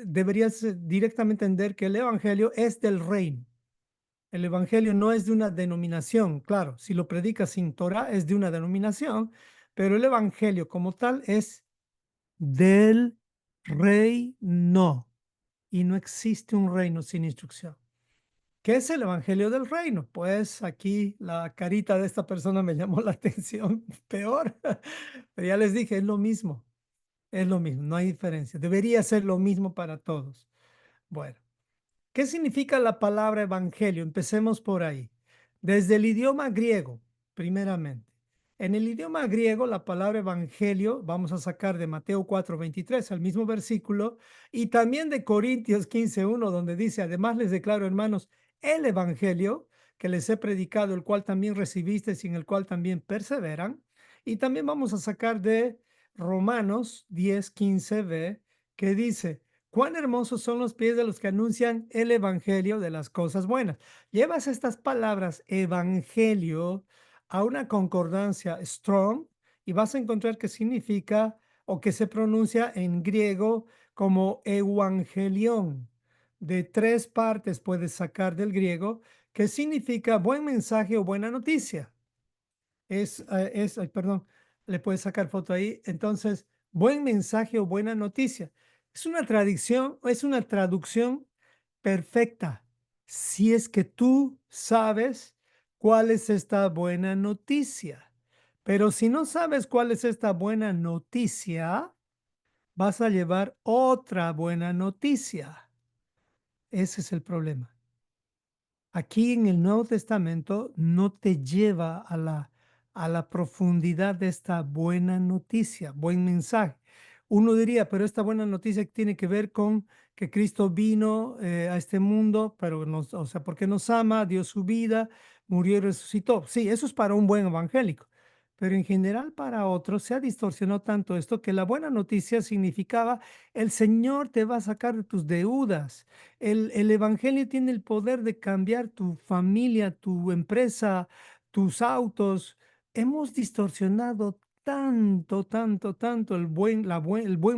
deberías directamente entender que el evangelio es del reino. El evangelio no es de una denominación, claro, si lo predicas sin Torah es de una denominación, pero el evangelio como tal es del reino y no existe un reino sin instrucción. ¿Qué es el evangelio del reino? Pues aquí la carita de esta persona me llamó la atención, peor, pero ya les dije, es lo mismo, no hay diferencia, debería ser lo mismo para todos. Bueno. ¿Qué significa la palabra evangelio? Empecemos por ahí. Desde el idioma griego, primeramente. En el idioma griego, la palabra evangelio, vamos a sacar de Mateo 4:23, al mismo versículo, y también de Corintios 15:1, donde dice, además les declaro, hermanos, el evangelio que les he predicado, el cual también recibisteis y en el cual también perseveran. Y también vamos a sacar de Romanos 10:15b, que dice, cuán hermosos son los pies de los que anuncian el evangelio de las cosas buenas. Llevas estas palabras evangelio a una concordancia strong y vas a encontrar que significa o que se pronuncia en griego como evangelión. De tres partes puedes sacar del griego que significa buen mensaje o buena noticia. Ay, perdón, le puedes sacar foto ahí. Entonces, buen mensaje o buena noticia. Es una traducción perfecta. Si es que tú sabes cuál es esta buena noticia. Pero si no sabes cuál es esta buena noticia, vas a llevar otra buena noticia. Ese es el problema. Aquí en el Nuevo Testamento no te lleva a la profundidad de esta buena noticia, buen mensaje. Uno diría, pero esta buena noticia tiene que ver con que Cristo vino a este mundo, pero nos, o sea, porque nos ama, dio su vida, murió y resucitó. Sí, eso es para un buen evangélico, pero en general para otros se ha distorsionado tanto esto que la buena noticia significaba el Señor te va a sacar de tus deudas. El Evangelio tiene el poder de cambiar tu familia, tu empresa, tus autos. Hemos distorsionado tanto, tanto, tanto el buen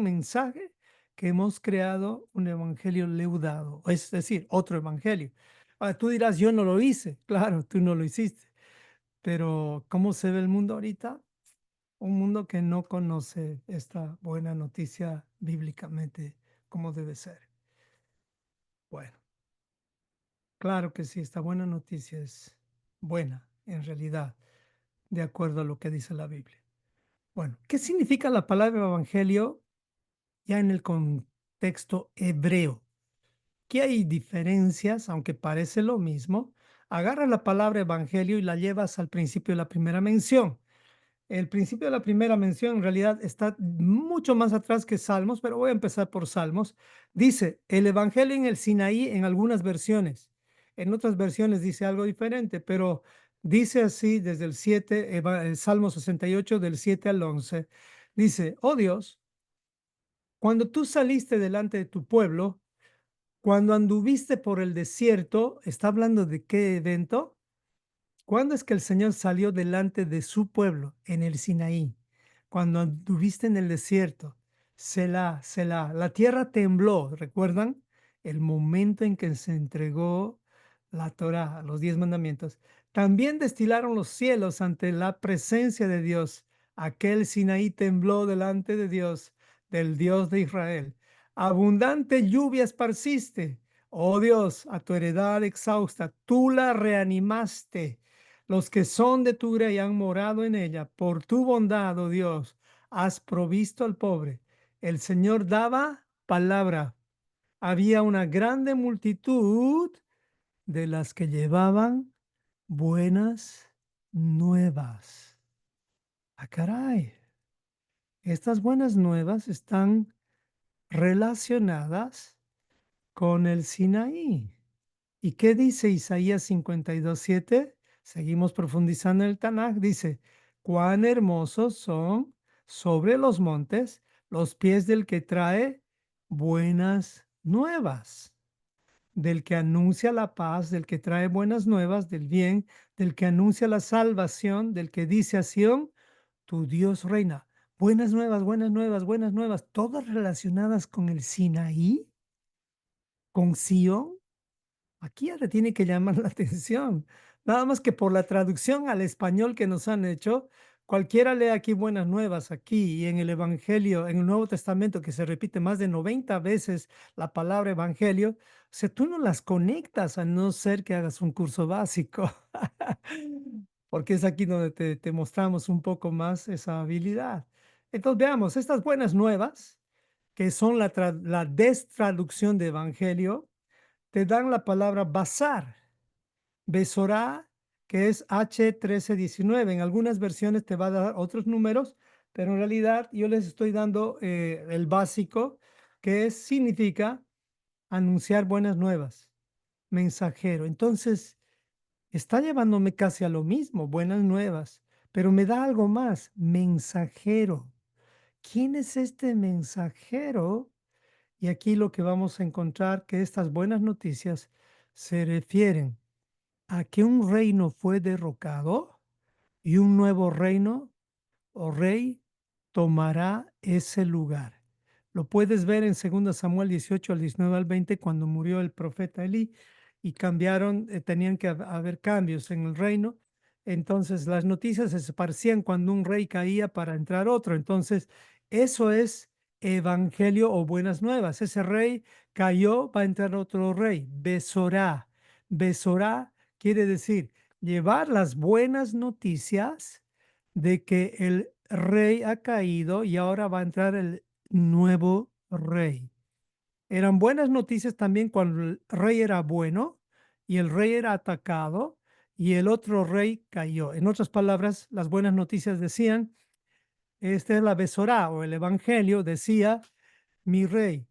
mensaje que hemos creado un evangelio leudado, es decir, otro evangelio. Ahora, tú dirás, yo no lo hice. Claro, tú no lo hiciste. Pero ¿cómo se ve el mundo ahorita? Un mundo que no conoce esta buena noticia bíblicamente como debe ser. Bueno. Claro que sí, esta buena noticia es buena. en realidad, de acuerdo a lo que dice la Biblia. Bueno, ¿qué significa la palabra evangelio ya en el contexto hebreo? Aquí hay diferencias, aunque parece lo mismo. Agarra la palabra evangelio y la llevas al principio de la primera mención. El principio de la primera mención en realidad está mucho más atrás que Salmos, pero voy a empezar por Salmos. Dice, el Evangelio en el Sinaí en algunas versiones. En otras versiones dice algo diferente, pero dice así desde el 7, Salmo 68, del 7 al 11. Dice, oh Dios, cuando tú saliste delante de tu pueblo, cuando anduviste por el desierto, ¿está hablando de qué evento? ¿Cuándo es que el Señor salió delante de su pueblo en el Sinaí? Cuando anduviste en el desierto. Selah, Selah. La tierra tembló, ¿recuerdan? El momento en que se entregó la Torá, los 10 mandamientos. También destilaron los cielos ante la presencia de Dios. Aquel Sinaí tembló delante de Dios, del Dios de Israel. Abundante lluvia esparciste. Oh Dios, a tu heredad exhausta, tú la reanimaste. Los que son de tu grey han morado en ella. Por tu bondad, oh Dios, has provisto al pobre. El Señor daba palabra. Había una grande multitud de las que llevaban buenas nuevas. Ah, caray. Estas buenas nuevas están relacionadas con el Sinaí. ¿Y qué dice Isaías 52:7? Seguimos profundizando en el Tanaj. Dice, cuán hermosos son sobre los montes los pies del que trae buenas nuevas, del que anuncia la paz, del que trae buenas nuevas, del bien, del que anuncia la salvación, del que dice a Sión, tu Dios reina. Buenas nuevas, buenas nuevas, buenas nuevas, todas relacionadas con el Sinaí, con Sión. Aquí ya te tiene que llamar la atención. Nada más que por la traducción al español que nos han hecho, cualquiera lee aquí buenas nuevas, aquí y en el Evangelio, en el Nuevo Testamento, que se repite más de 90 veces la palabra Evangelio, o sea, tú no las conectas a no ser que hagas un curso básico, porque es aquí donde te mostramos un poco más esa habilidad. Entonces, veamos, estas buenas nuevas, que son la destraducción de Evangelio, te dan la palabra basar, Besorá, que es H1319. En algunas versiones te va a dar otros números, pero en realidad yo les estoy dando el básico, que significa anunciar buenas nuevas, mensajero. Entonces, está llevándome casi a lo mismo, buenas nuevas, pero me da algo más, mensajero. ¿Quién es este mensajero? Y aquí lo que vamos a encontrar que estas buenas noticias se refieren a que un reino fue derrocado y un nuevo reino o rey tomará ese lugar. Lo puedes ver en 2 Samuel 18 al 19 al 20 cuando murió el profeta Elí y cambiaron, tenían que haber cambios en el reino. Entonces las noticias se esparcían cuando un rey caía para entrar otro. Entonces eso es evangelio o buenas nuevas. Ese rey cayó, va a entrar otro rey. Besorá. Besorá quiere decir llevar las buenas noticias de que el rey ha caído y ahora va a entrar el nuevo rey. Eran buenas noticias también cuando el rey era bueno y el rey era atacado y el otro rey cayó. En otras palabras, las buenas noticias decían, esta es la Besorá o el Evangelio, decía, mi rey,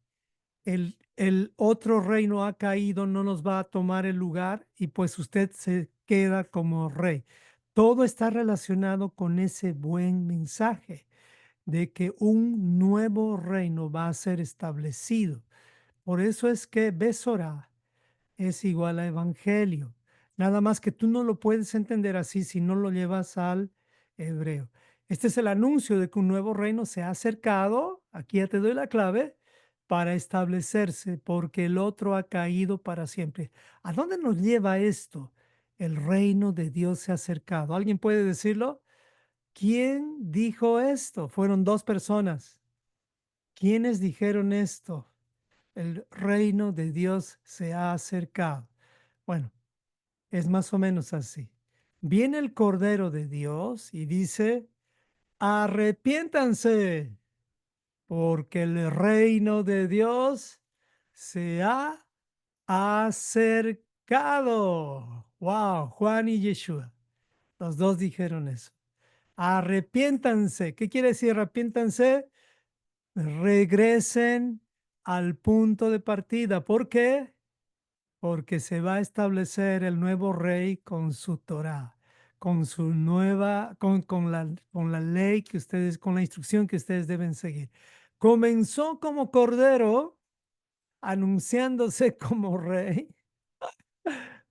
el otro reino ha caído, no nos va a tomar el lugar y pues usted se queda como rey. Todo está relacionado con ese buen mensaje de que un nuevo reino va a ser establecido. Por eso es que Besorá es igual a evangelio. Nada más que tú no lo puedes entender así si no lo llevas al hebreo. Este es el anuncio de que un nuevo reino se ha acercado, aquí ya te doy la clave, para establecerse, porque el otro ha caído para siempre. ¿A dónde nos lleva esto? El reino de Dios se ha acercado. ¿Alguien puede decirlo? ¿Quién dijo esto? Fueron dos personas. ¿Quiénes dijeron esto? El reino de Dios se ha acercado. Bueno, es más o menos así. Viene el Cordero de Dios y dice, arrepiéntanse, porque el reino de Dios se ha acercado. Wow, Juan y Yeshua, los dos dijeron eso. Arrepiéntanse. ¿Qué quiere decir arrepiéntanse? Regresen al punto de partida. ¿Por qué? Porque se va a establecer el nuevo rey con su Torá, con su nueva, con la ley que ustedes, con la instrucción que ustedes deben seguir. Comenzó como cordero, anunciándose como rey,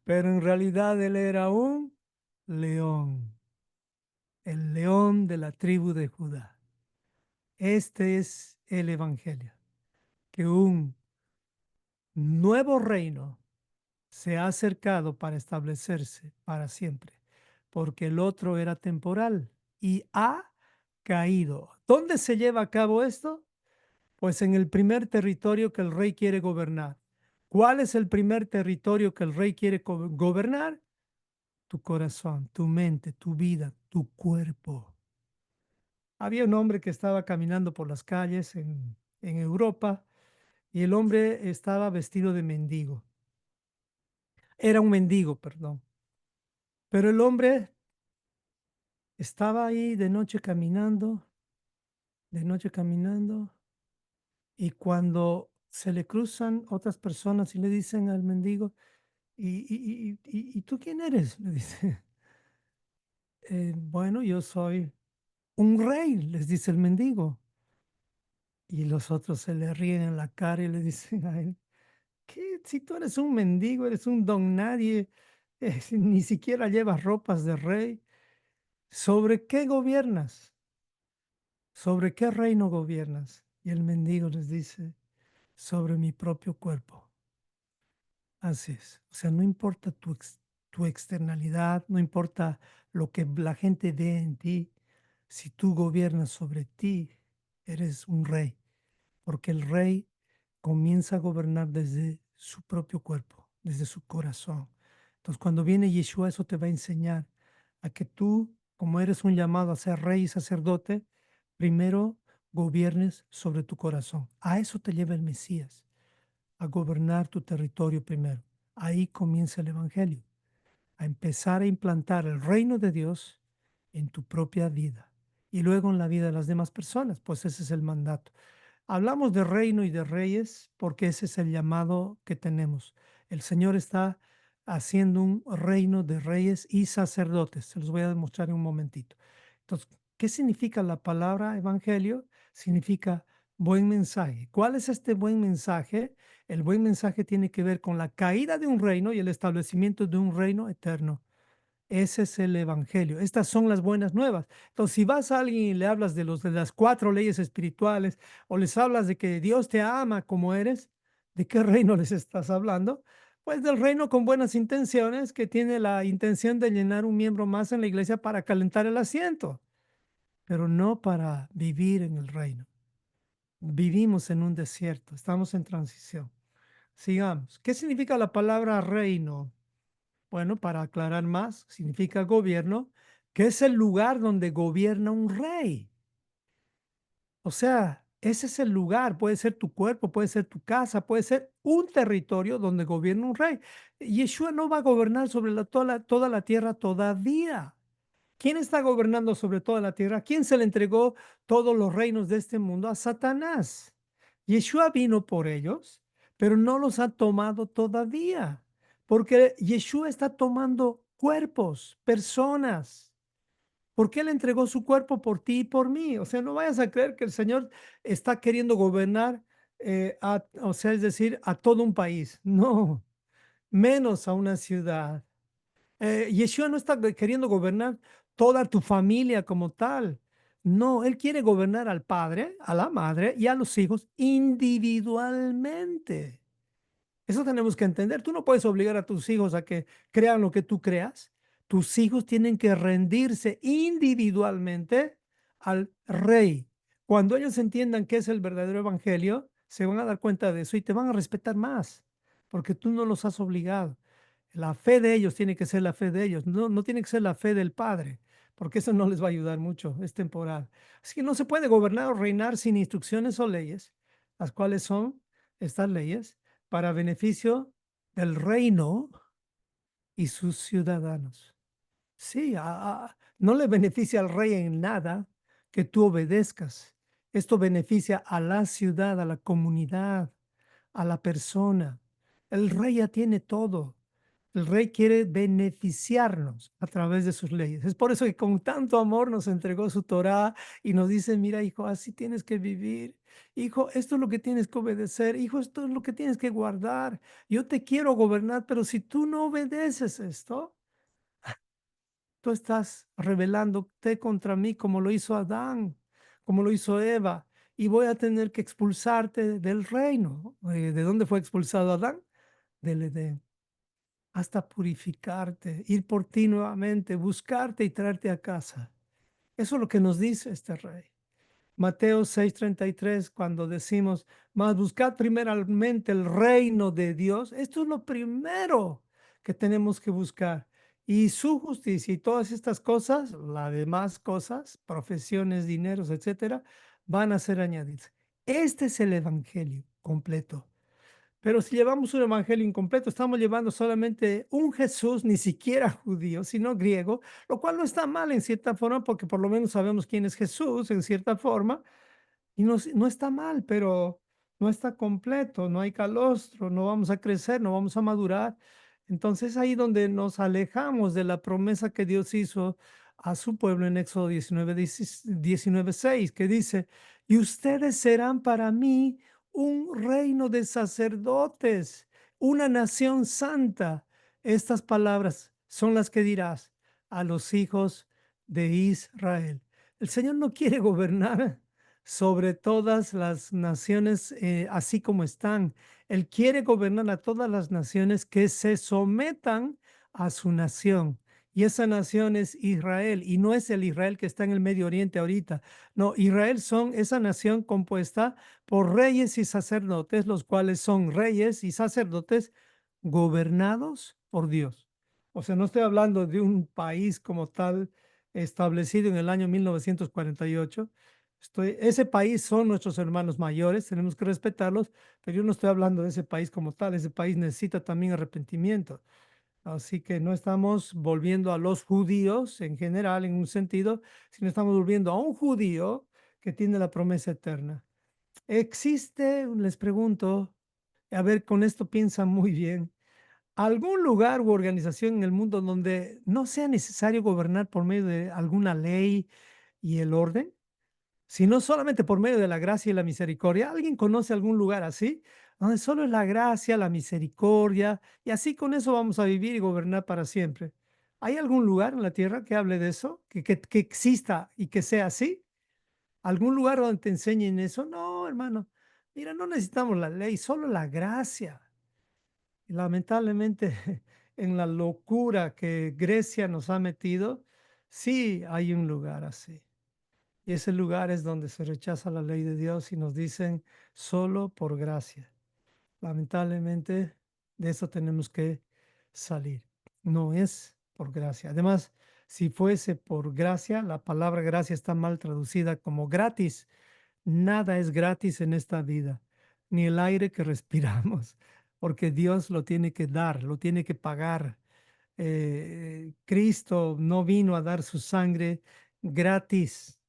pero en realidad él era un león, el león de la tribu de Judá. Este es el Evangelio, que un nuevo reino se ha acercado para establecerse para siempre, porque el otro era temporal y ha caído. ¿Dónde se lleva a cabo esto? Pues en el primer territorio que el rey quiere gobernar. ¿Cuál es el primer territorio que el rey quiere gobernar? Tu corazón, tu mente, tu vida, tu cuerpo. Había un hombre que estaba caminando por las calles en Europa y el hombre estaba vestido de mendigo. Era un mendigo, perdón. Pero el hombre estaba ahí de noche caminando, y cuando se le cruzan otras personas y le dicen al mendigo, ¿y tú quién eres? Le dice, bueno, yo soy un rey, les dice el mendigo. Y los otros se le ríen en la cara y le dicen a él, ¿qué? Si tú eres un mendigo, eres un don nadie, si ni siquiera llevas ropas de rey, ¿sobre qué gobiernas? ¿Sobre qué reino gobiernas? Y el mendigo les dice, sobre mi propio cuerpo. Así es. O sea, no importa tu externalidad, no importa lo que la gente ve en ti, si tú gobiernas sobre ti, eres un rey, porque el rey comienza a gobernar desde su propio cuerpo, desde su corazón. Entonces, cuando viene Yeshua, eso te va a enseñar a que tú, como eres un llamado a ser rey y sacerdote, primero gobiernes sobre tu corazón. A eso te lleva el Mesías, a gobernar tu territorio primero. Ahí comienza el Evangelio, a empezar a implantar el reino de Dios en tu propia vida y luego en la vida de las demás personas, pues ese es el mandato. Hablamos de reino y de reyes porque ese es el llamado que tenemos. El Señor está haciendo un reino de reyes y sacerdotes. Se los voy a demostrar en un momentito. Entonces, ¿qué significa la palabra evangelio? Significa buen mensaje. ¿Cuál es este buen mensaje? El buen mensaje tiene que ver con la caída de un reino y el establecimiento de un reino eterno. Ese es el evangelio. Estas son las buenas nuevas. Entonces, si vas a alguien y le hablas de las cuatro leyes espirituales o les hablas de que Dios te ama como eres, ¿de qué reino les estás hablando? Pues del reino con buenas intenciones, que tiene la intención de llenar un miembro más en la iglesia para calentar el asiento, pero no para vivir en el reino. Vivimos en un desierto, estamos en transición. Sigamos. ¿Qué significa la palabra reino? Bueno, para aclarar más, significa gobierno, que es el lugar donde gobierna un rey. O sea, ese es el lugar, puede ser tu cuerpo, puede ser tu casa, puede ser un territorio donde gobierna un rey. Yeshua no va a gobernar sobre toda la tierra todavía. ¿Quién está gobernando sobre toda la tierra? ¿Quién se le entregó todos los reinos de este mundo? A Satanás. Yeshua vino por ellos, pero no los ha tomado todavía, porque Yeshua está tomando cuerpos, personas. Porque Él entregó su cuerpo por ti y por mí. O sea, no vayas a creer que el Señor está queriendo gobernar, o sea, es decir, a todo un país. No, menos a una ciudad. Yeshua no está queriendo gobernar toda tu familia como tal. No, Él quiere gobernar al padre, a la madre y a los hijos individualmente. Eso tenemos que entender. Tú no puedes obligar a tus hijos a que crean lo que tú creas. Tus hijos tienen que rendirse individualmente al rey. Cuando ellos entiendan qué es el verdadero evangelio, se van a dar cuenta de eso y te van a respetar más, porque tú no los has obligado. La fe de ellos tiene que ser la fe de ellos, no, no tiene que ser la fe del Padre, porque eso no les va a ayudar mucho, es temporal. Así que no se puede gobernar o reinar sin instrucciones o leyes, las cuales son estas leyes para beneficio del reino y sus ciudadanos. Sí, no le beneficia al rey en nada que tú obedezcas. Esto beneficia a la ciudad, a la comunidad, a la persona. El rey ya tiene todo. El rey quiere beneficiarnos a través de sus leyes. Es por eso que con tanto amor nos entregó su Torá y nos dice, mira, hijo, así tienes que vivir. Hijo, esto es lo que tienes que obedecer. Hijo, esto es lo que tienes que guardar. Yo te quiero gobernar, pero si tú no obedeces esto, tú estás rebelándote contra mí como lo hizo Adán, como lo hizo Eva, y voy a tener que expulsarte del reino. ¿De dónde fue expulsado Adán? Del Edén. Hasta purificarte, ir por ti nuevamente, buscarte y traerte a casa. Eso es lo que nos dice este rey. Mateo 6:33, cuando decimos, mas buscad primeramente el reino de Dios, esto es lo primero que tenemos que buscar. Y su justicia y todas estas cosas, las demás cosas, profesiones, dineros, etcétera, van a ser añadidas. Este es el evangelio completo. Pero si llevamos un evangelio incompleto, estamos llevando solamente un Jesús, ni siquiera judío, sino griego, lo cual no está mal en cierta forma, porque por lo menos sabemos quién es Jesús en cierta forma, y no, no está mal, pero no está completo, no hay calostro, no vamos a crecer, no vamos a madurar. Entonces ahí donde nos alejamos de la promesa que Dios hizo a su pueblo en Éxodo 19:6, que dice, y ustedes serán para mí un reino de sacerdotes, una nación santa. Estas palabras son las que dirás a los hijos de Israel. El Señor no quiere gobernar sobre todas las naciones así como están. Él quiere gobernar a todas las naciones que se sometan a su nación. Y esa nación es Israel, y no es el Israel que está en el Medio Oriente ahorita. No, Israel son esa nación compuesta por reyes y sacerdotes, los cuales son reyes y sacerdotes gobernados por Dios. O sea, no estoy hablando de un país como tal establecido en el año 1948. Ese país son nuestros hermanos mayores, tenemos que respetarlos, pero yo no estoy hablando de ese país como tal. Ese país necesita también arrepentimiento. Así que no estamos volviendo a los judíos en general, en un sentido, sino estamos volviendo a un judío que tiene la promesa eterna. ¿Existe, les pregunto, a ver, con esto piensa muy bien, algún lugar u organización en el mundo donde no sea necesario gobernar por medio de alguna ley y el orden, sino solamente por medio de la gracia y la misericordia? ¿Alguien conoce algún lugar así? Donde solo es la gracia, la misericordia, y así con eso vamos a vivir y gobernar para siempre. ¿Hay algún lugar en la tierra que hable de eso? ¿Que exista y que sea así? ¿Algún lugar donde te enseñen eso? No, hermano. Mira, no necesitamos la ley, solo la gracia. Y lamentablemente, en la locura que Grecia nos ha metido, sí hay un lugar así. Y ese lugar es donde se rechaza la ley de Dios y nos dicen solo por gracia. Lamentablemente, de eso tenemos que salir. No es por gracia. Además, si fuese por gracia, la palabra gracia está mal traducida como gratis. Nada es gratis en esta vida, ni el aire que respiramos, porque Dios lo tiene que dar, lo tiene que pagar. Cristo no vino a dar su sangre gratis.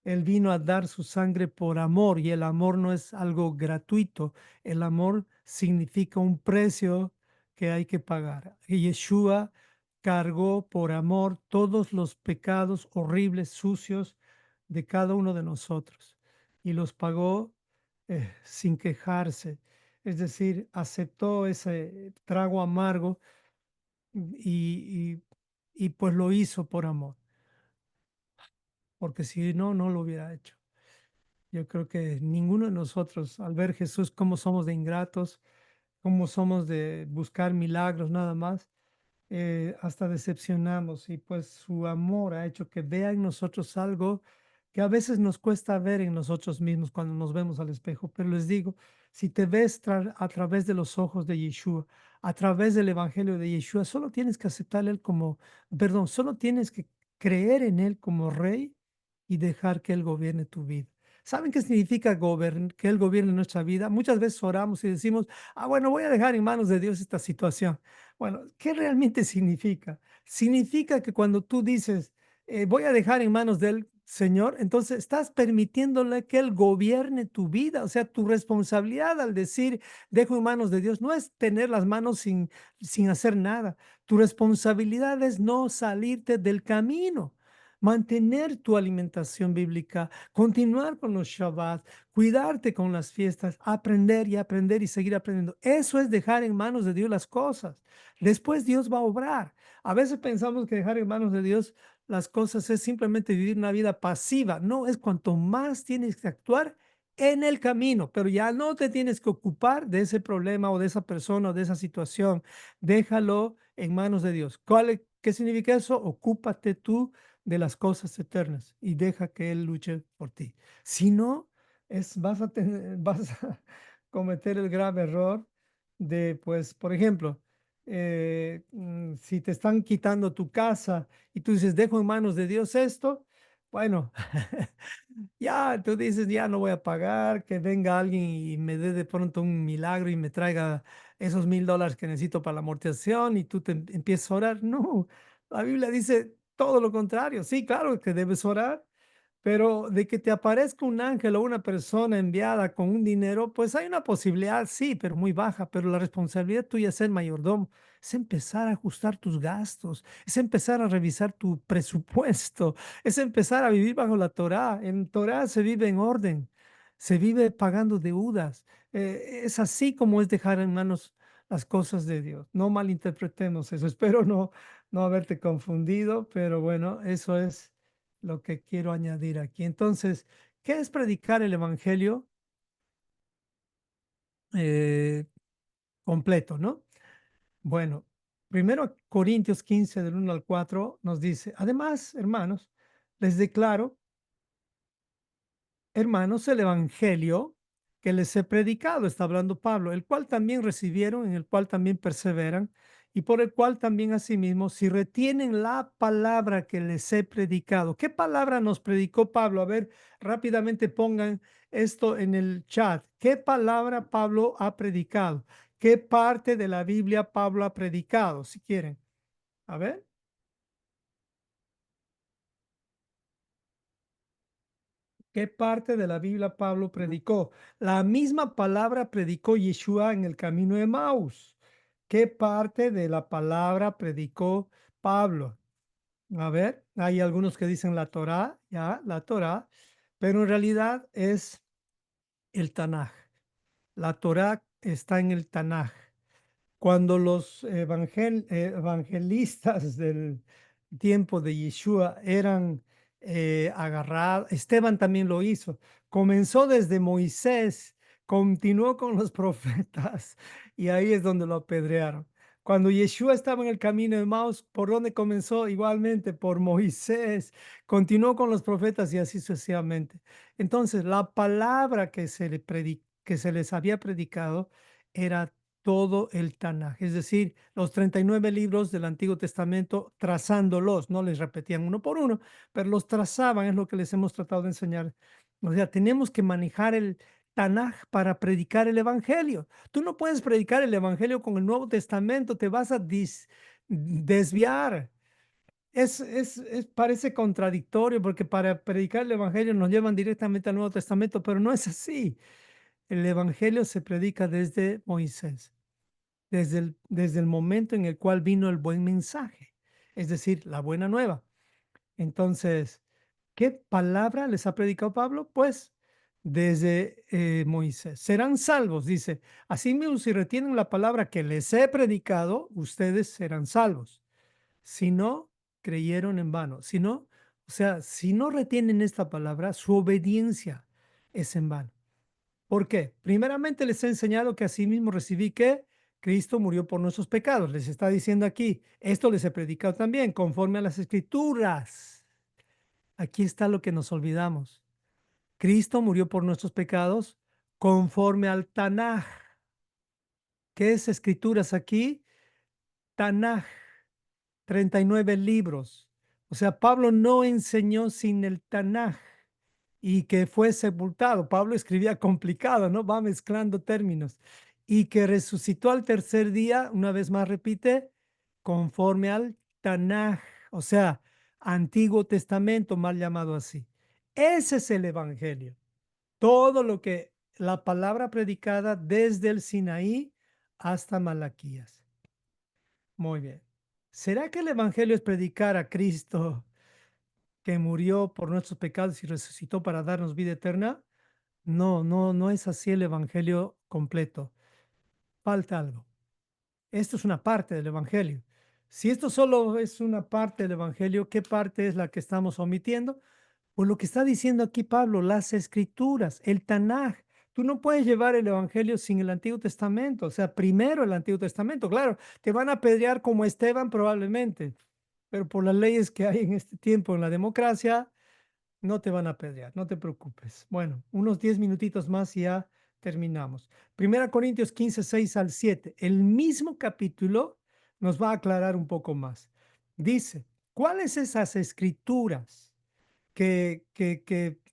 Él vino a dar su sangre por amor, y el amor no es algo gratuito. El amor significa un precio que hay que pagar. Y Yeshua cargó por amor todos los pecados horribles, sucios de cada uno de nosotros, y los pagó sin quejarse. Es decir, aceptó ese trago amargo y, y pues lo hizo por amor, porque si no, no lo hubiera hecho. Yo creo que ninguno de nosotros, al ver Jesús, cómo somos de ingratos, cómo somos de buscar milagros nada más, hasta decepcionamos, y pues su amor ha hecho que vea en nosotros algo que a veces nos cuesta ver en nosotros mismos cuando nos vemos al espejo. Pero les digo, si te ves a través de los ojos de Yeshua, a través del Evangelio de Yeshua. Solo tienes que aceptar Él como, perdón, solo tienes que creer en Él como Rey y dejar que Él gobierne tu vida. ¿Saben qué significa que Él gobierne nuestra vida? Muchas veces oramos y decimos, bueno, voy a dejar en manos de Dios esta situación. Bueno, ¿qué realmente significa? Significa que cuando tú dices, voy a dejar en manos del Señor, entonces estás permitiéndole que Él gobierne tu vida. O sea, tu responsabilidad al decir, dejo en manos de Dios, no es tener las manos sin hacer nada. Tu responsabilidad es no salirte del camino. Mantener tu alimentación bíblica, continuar con los Shabbat, cuidarte con las fiestas, aprender y seguir aprendiendo. Eso es dejar en manos de Dios las cosas. Después Dios va a obrar. A veces pensamos que dejar en manos de Dios las cosas es simplemente vivir una vida pasiva. No, es cuanto más tienes que actuar en el camino, pero ya no te tienes que ocupar de ese problema o de esa persona o de esa situación. Déjalo en manos de Dios. ¿Qué significa eso? Ocúpate tú de las cosas eternas y deja que Él luche por ti. Si no, vas a cometer el grave error de, pues, por ejemplo, si te están quitando tu casa y tú dices, dejo en manos de Dios esto, bueno, ya tú dices, ya no voy a pagar, que venga alguien y me dé de pronto un milagro y me traiga esos $1,000 que necesito para la amortización y tú te empiezas a orar. No, la Biblia dice todo lo contrario. Sí, claro que debes orar, pero de que te aparezca un ángel o una persona enviada con un dinero, pues hay una posibilidad, sí, pero muy baja. Pero la responsabilidad tuya es ser mayordomo, es empezar a ajustar tus gastos, es empezar a revisar tu presupuesto, es empezar a vivir bajo la Torá. En Torá se vive en orden, se vive pagando deudas. Es así como es dejar en manos las cosas de Dios. No malinterpretemos eso. Espero no haberte confundido, pero bueno, eso es lo que quiero añadir aquí. Entonces, ¿qué es predicar el evangelio eh, completo, no? Bueno, primero Corintios 15 del 1 al 4 nos dice, además, hermanos, les declaro hermanos, el evangelio que les he predicado, está hablando Pablo, el cual también recibieron, en el cual también perseveran, y por el cual también asimismo, si retienen la palabra que les he predicado. ¿Qué palabra nos predicó Pablo? A ver, rápidamente pongan esto en el chat. ¿Qué palabra Pablo ha predicado? ¿Qué parte de la Biblia Pablo ha predicado? Si quieren. A ver. ¿Qué parte de la Biblia Pablo predicó? La misma palabra predicó Yeshua en el camino de Maús. ¿Qué parte de la palabra predicó Pablo? A ver, hay algunos que dicen la Torá, ya, la Torá, pero en realidad es el Tanaj. La Torá está en el Tanaj. Cuando los evangelistas del tiempo de Yeshua eran agarrados, Esteban también lo hizo. Comenzó desde Moisés, continuó con los profetas y ahí es donde lo apedrearon. Cuando Yeshua estaba en el camino de Maús, ¿por dónde comenzó? Igualmente por Moisés, continuó con los profetas y así sucesivamente. Entonces, la palabra que se les había predicado era todo el Tanaj, es decir, los 39 libros del Antiguo Testamento, trazándolos, no les repetían uno por uno, pero los trazaban, es lo que les hemos tratado de enseñar. O sea, tenemos que manejar el Tanaj para predicar el Evangelio. Tú no puedes predicar el Evangelio con el Nuevo Testamento, te vas a desviar. Parece contradictorio porque para predicar el Evangelio nos llevan directamente al Nuevo Testamento, pero no es así. El Evangelio se predica desde Moisés, desde el momento en el cual vino el buen mensaje, es decir, la buena nueva. Entonces, ¿qué palabra les ha predicado Pablo? Pues desde Moisés. Serán salvos, dice. Así mismo, si retienen la palabra que les he predicado, ustedes serán salvos. Si no, creyeron en vano. Si no, o sea, si no retienen esta palabra, su obediencia es en vano. ¿Por qué? Primeramente les he enseñado que asimismo recibí que Cristo murió por nuestros pecados. Les está diciendo aquí, esto les he predicado también, conforme a las escrituras. Aquí está lo que nos olvidamos. Cristo murió por nuestros pecados conforme al Tanaj. ¿Qué es escrituras aquí? Tanaj, 39 libros. O sea, Pablo no enseñó sin el Tanaj y que fue sepultado. Pablo escribía complicado, ¿no? Va mezclando términos. Y que resucitó al tercer día, una vez más repite, conforme al Tanaj, o sea, Antiguo Testamento, mal llamado así. Ese es el Evangelio. Todo lo que la palabra predicada desde el Sinaí hasta Malaquías. Muy bien. ¿Será que el Evangelio es predicar a Cristo que murió por nuestros pecados y resucitó para darnos vida eterna? No, no, no es así el Evangelio completo. Falta algo. Esto es una parte del Evangelio. Si esto solo es una parte del Evangelio, ¿qué parte es la que estamos omitiendo? Pues lo que está diciendo aquí Pablo, las escrituras, el Tanaj. Tú no puedes llevar el Evangelio sin el Antiguo Testamento. O sea, primero el Antiguo Testamento. Claro, te van a apedrear como Esteban probablemente, pero por las leyes que hay en este tiempo en la democracia, no te van a apedrear, no te preocupes. Bueno, unos 10 minutitos más y ya terminamos. Primera Corintios 15 6 al 7. El mismo capítulo nos va a aclarar un poco más. Dice, ¿cuáles esas escrituras que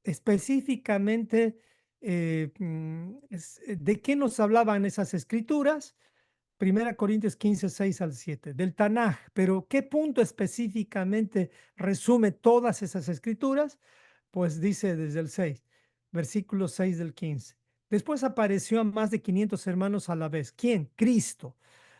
específicamente de qué nos hablaban esas escrituras? Primera Corintios 15 6 al 7, del Tanaj, pero ¿qué punto específicamente resume todas esas escrituras? Pues dice desde el 6, versículo 6 del 15. Después apareció a más de 500 hermanos a la vez. ¿Quién? Cristo,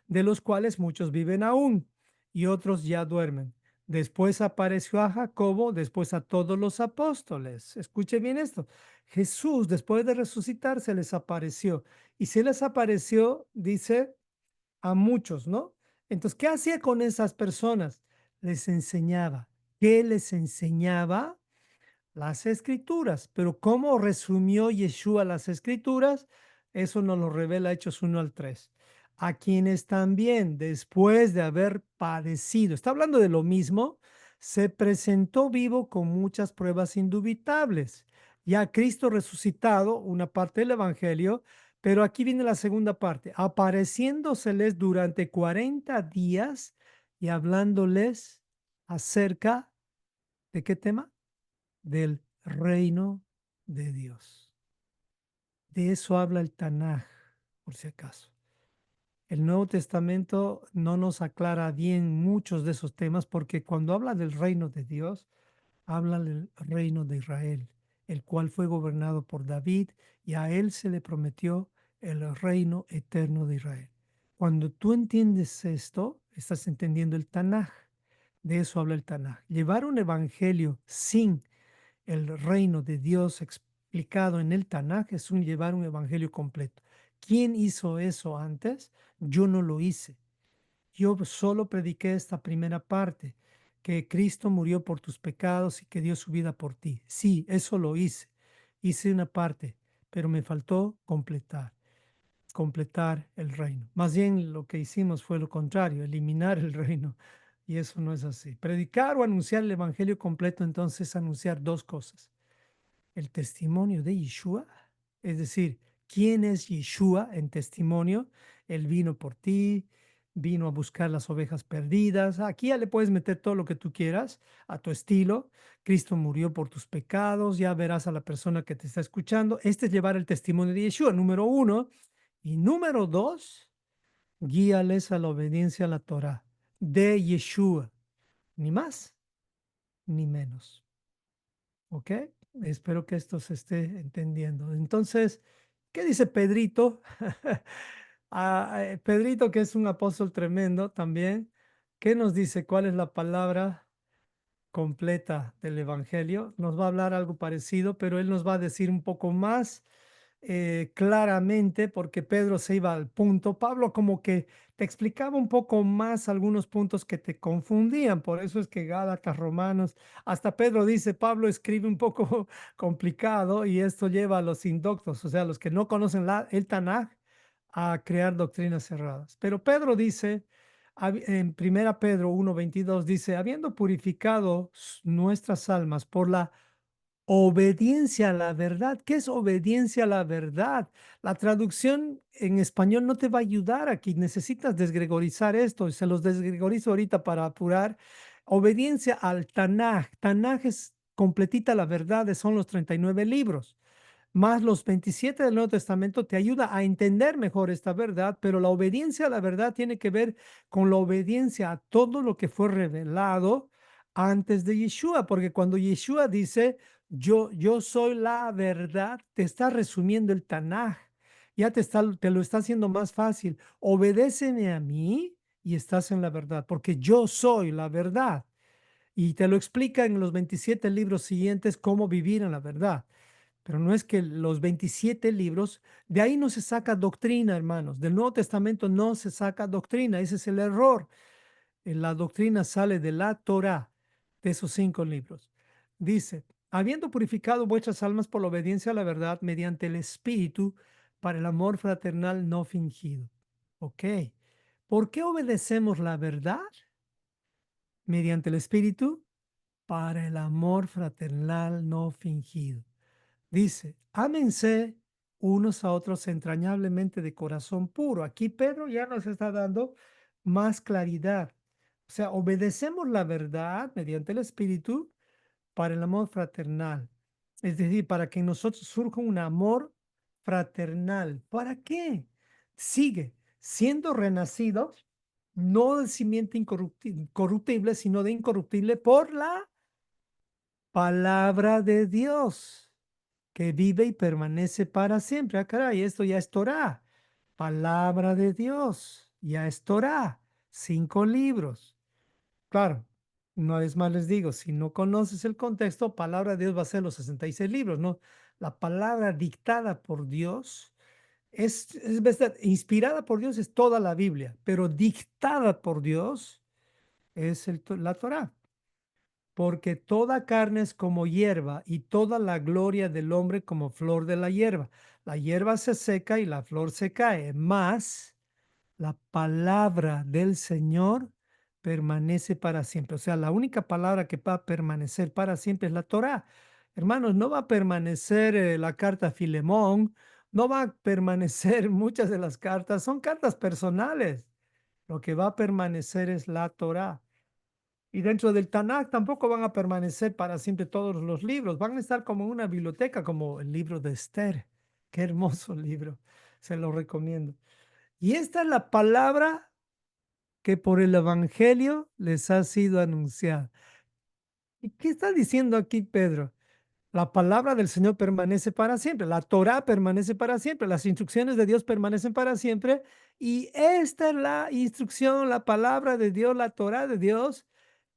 de los cuales muchos viven aún y otros ya duermen. Después apareció a Jacobo, después a todos los apóstoles. Escuche bien esto. Jesús, después de resucitar, se les apareció. Y se les apareció, dice, a muchos, ¿no? Entonces, ¿qué hacía con esas personas? Les enseñaba. ¿Qué les enseñaba? Las escrituras. Pero ¿cómo resumió Yeshua las escrituras? Eso nos lo revela Hechos 1 al 3. A quienes también, después de haber padecido, está hablando de lo mismo, se presentó vivo con muchas pruebas indubitables. Ya Cristo resucitado, una parte del Evangelio, pero aquí viene la segunda parte, apareciéndoseles durante 40 días y hablándoles acerca de qué tema, del reino de Dios. De eso habla el Tanaj, por si acaso. El Nuevo Testamento no nos aclara bien muchos de esos temas porque cuando habla del reino de Dios, habla del reino de Israel, el cual fue gobernado por David y a él se le prometió el reino eterno de Israel. Cuando tú entiendes esto, estás entendiendo el Tanaj. De eso habla el Tanaj. Llevar un evangelio sin el reino de Dios explicado en el Tanaj es llevar un evangelio completo. ¿Quién hizo eso antes? Yo no lo hice. Yo solo prediqué esta primera parte, que Cristo murió por tus pecados y que dio su vida por ti. Sí, eso lo hice. Hice una parte, pero me faltó completar el reino. Más bien lo que hicimos fue lo contrario, eliminar el reino. Y eso no es así. Predicar o anunciar el evangelio completo, entonces es anunciar dos cosas: el testimonio de Yeshua, es decir, quién es Yeshua en testimonio. Él vino por ti, vino a buscar las ovejas perdidas. Aquí ya le puedes meter todo lo que tú quieras a tu estilo. Cristo murió por tus pecados, ya verás a la persona que te está escuchando. Este es llevar el testimonio de Yeshua, número uno. Y número dos, guíales a la obediencia a la Torah de Yeshua, ni más ni menos. ¿Ok? Espero que esto se esté entendiendo. Entonces, ¿qué dice Pedrito? Pedrito, que es un apóstol tremendo también, ¿qué nos dice? ¿Cuál es la palabra completa del Evangelio? Nos va a hablar algo parecido, pero él nos va a decir un poco más claramente, porque Pedro se iba al punto. Pablo como que te explicaba un poco más algunos puntos que te confundían, por eso es que Gálatas, Romanos, hasta Pedro dice, Pablo escribe un poco complicado y esto lleva a los indoctos, o sea, los que no conocen el Tanaj, a crear doctrinas cerradas. Pero Pedro dice, en Primera Pedro 1:22 dice, habiendo purificado nuestras almas por la Obediencia a la verdad. ¿Qué es obediencia a la verdad? La traducción en español no te va a ayudar aquí. Necesitas desgregorizar esto. Se los desgregorizo ahorita para apurar. Obediencia al Tanaj. Tanaj es completita la verdad, son los 39 libros más los 27 del Nuevo Testamento te ayuda a entender mejor esta verdad, pero la obediencia a la verdad tiene que ver con la obediencia a todo lo que fue revelado antes de Yeshua, porque cuando Yeshua dice, yo soy la verdad, te está resumiendo el Tanaj, ya te lo está haciendo más fácil. Obedéceme a mí y estás en la verdad, porque yo soy la verdad. Y te lo explica en los 27 libros siguientes cómo vivir en la verdad. Pero no es que los 27 libros, de ahí no se saca doctrina, hermanos. Del Nuevo Testamento no se saca doctrina. Ese es el error. La doctrina sale de la Torá, de esos 5 libros. Dice, habiendo purificado vuestras almas por la obediencia a la verdad mediante el Espíritu para el amor fraternal no fingido. Ok. ¿Por qué obedecemos la verdad? Mediante el Espíritu para el amor fraternal no fingido. Dice, ámense unos a otros entrañablemente de corazón puro. Aquí Pedro ya nos está dando más claridad. O sea, obedecemos la verdad mediante el Espíritu para el amor fraternal. Es decir, para que en nosotros surja un amor fraternal. ¿Para qué? Sigue siendo renacidos, no de simiente incorruptible, sino de incorruptible por la palabra de Dios que vive y permanece para siempre. Ah, caray, esto ya es Torah. Palabra de Dios, ya es Torah. 5 libros. Claro, una vez más les digo, si no conoces el contexto, palabra de Dios va a ser los 66 libros, ¿no? La palabra dictada por Dios es verdad, inspirada por Dios es toda la Biblia, pero dictada por Dios es la Torah porque toda carne es como hierba y toda la gloria del hombre como flor de la hierba. La hierba se seca y la flor se cae, mas la palabra del Señor permanece para siempre. O sea, la única palabra que va a permanecer para siempre es la Torá. Hermanos, no va a permanecer la carta a Filemón, no va a permanecer muchas de las cartas, son cartas personales. Lo que va a permanecer es la Torá. Y dentro del Tanakh tampoco van a permanecer para siempre todos los libros, van a estar como en una biblioteca, como el libro de Esther. Qué hermoso libro, se lo recomiendo. Y esta es la palabra que por el Evangelio les ha sido anunciada. ¿Y qué está diciendo aquí Pedro? La palabra del Señor permanece para siempre, la Torah permanece para siempre, las instrucciones de Dios permanecen para siempre. Y esta es la instrucción, la palabra de Dios, la Torah de Dios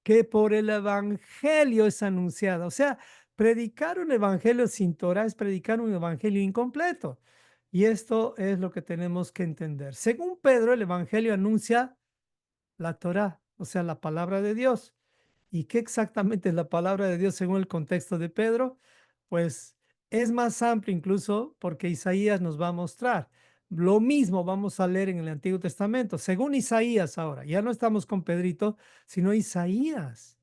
que por el evangelio es anunciada. O sea, predicar un evangelio sin Torah es predicar un evangelio incompleto. Y esto es lo que tenemos que entender. Según Pedro, el evangelio anuncia la Torah, o sea, la palabra de Dios. ¿Y qué exactamente es la palabra de Dios según el contexto de Pedro? Pues es más amplio incluso porque Isaías nos va a mostrar. Lo mismo vamos a leer en el Antiguo Testamento, según Isaías ahora. Ya no estamos con Pedrito, sino Isaías.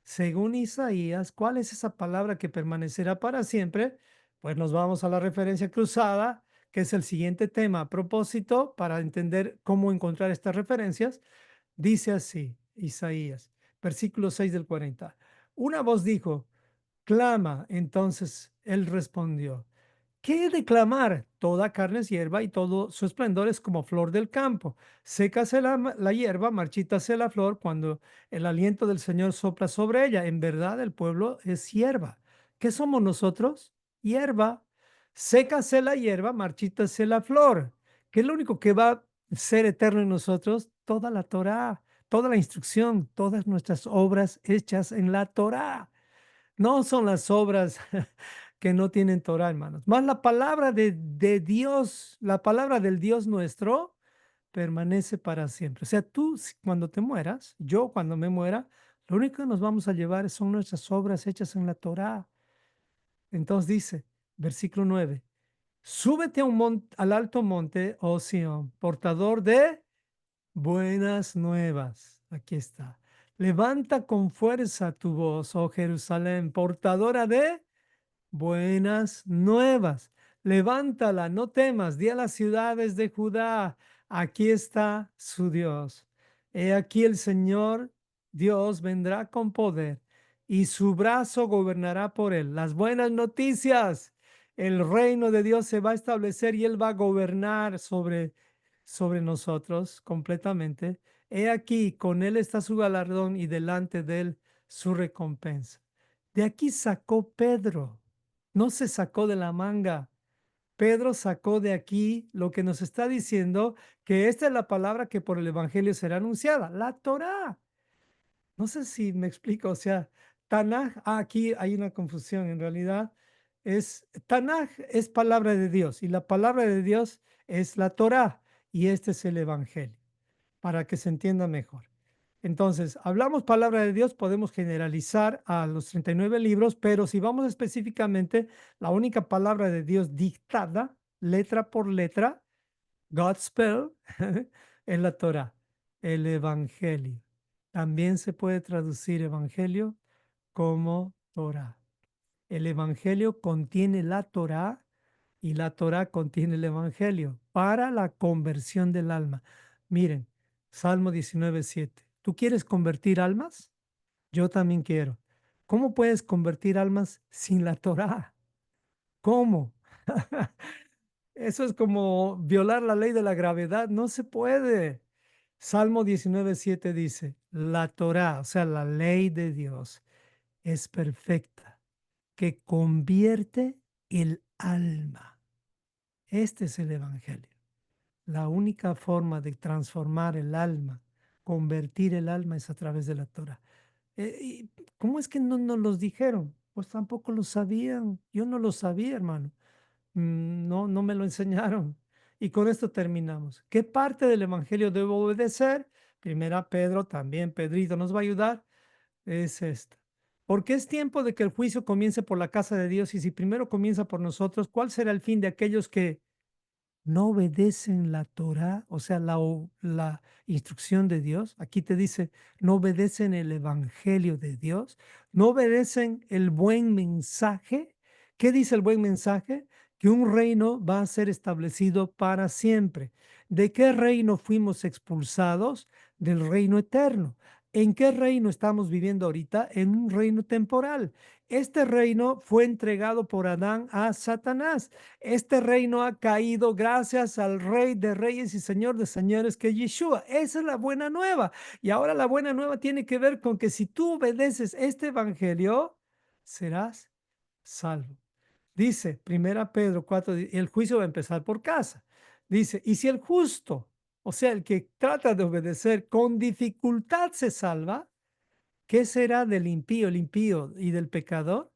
Según Isaías, ¿cuál es esa palabra que permanecerá para siempre? Pues nos vamos a la referencia cruzada, que es el siguiente tema a propósito para entender cómo encontrar estas referencias. Dice así, Isaías, versículo 6 del 40. Una voz dijo, clama. Entonces él respondió, ¿qué he de clamar? Toda carne es hierba y todo su esplendor es como flor del campo. Sécase la hierba, marchítase la flor cuando el aliento del Señor sopla sobre ella. En verdad el pueblo es hierba. ¿Qué somos nosotros? Hierba. Sécase la hierba, marchítase la flor. ¿Qué es lo único que va a ser eterno en nosotros? Toda la Torá, toda la instrucción, todas nuestras obras hechas en la Torá. No son las obras que no tienen Torah, hermanos. Más la palabra de Dios, la palabra del Dios nuestro, permanece para siempre. O sea, tú cuando te mueras, yo cuando me muera, lo único que nos vamos a llevar son nuestras obras hechas en la Torah. Entonces dice, versículo 9, súbete a al alto monte, oh Sión, portador de buenas nuevas. Aquí está. Levanta con fuerza tu voz, oh Jerusalén, portadora de buenas nuevas. Levántala, no temas, di a las ciudades de Judá, aquí está su Dios. He aquí el Señor Dios vendrá con poder y su brazo gobernará por él. Las buenas noticias, el reino de Dios se va a establecer y él va a gobernar sobre nosotros completamente. He aquí, con él está su galardón y delante de él su recompensa. De aquí sacó Pedro, no se sacó de la manga. Pedro sacó de aquí lo que nos está diciendo que esta es la palabra que por el Evangelio será anunciada, la Torá. No sé si me explico, o sea, Tanaj, aquí hay una confusión, en realidad Tanaj es palabra de Dios y la palabra de Dios es la Torá y este es el Evangelio, para que se entienda mejor. Entonces, hablamos palabra de Dios, podemos generalizar a los 39 libros, pero si vamos específicamente, la única palabra de Dios dictada, letra por letra, Godspell, es la Torah, el Evangelio. También se puede traducir Evangelio como Torah. El Evangelio contiene la Torah y la Torah contiene el Evangelio para la conversión del alma. Miren, Salmo 19:7. ¿Tú quieres convertir almas? Yo también quiero. ¿Cómo puedes convertir almas sin la Torah? ¿Cómo? Eso es como violar la ley de la gravedad. No se puede. Salmo 19:7 dice, la Torah, o sea, la ley de Dios, es perfecta, que convierte el alma. Este es el Evangelio. La única forma de transformar el alma, convertir el alma es a través de la Torah. ¿Y cómo es que no nos los dijeron? Pues tampoco lo sabían. Yo no lo sabía, hermano. No, no me lo enseñaron. Y con esto terminamos. ¿Qué parte del Evangelio debo obedecer? Primera Pedro, también Pedrito nos va a ayudar. Es esta. Porque es tiempo de que el juicio comience por la casa de Dios y si primero comienza por nosotros, ¿cuál será el fin de aquellos que no obedecen la Torah, o sea, la instrucción de Dios? Aquí te dice, no obedecen el evangelio de Dios, no obedecen el buen mensaje. ¿Qué dice el buen mensaje? Que un reino va a ser establecido para siempre. ¿De qué reino fuimos expulsados? Del reino eterno. ¿En qué reino estamos viviendo ahorita? En un reino temporal. Este reino fue entregado por Adán a Satanás. Este reino ha caído gracias al Rey de Reyes y Señor de Señores, que es Yeshua. Esa es la buena nueva. Y ahora la buena nueva tiene que ver con que si tú obedeces este evangelio, serás salvo. Dice Primera Pedro 4, el juicio va a empezar por casa. Dice, y si el justo, o sea, el que trata de obedecer con dificultad se salva, ¿qué será del impío, el impío y del pecador?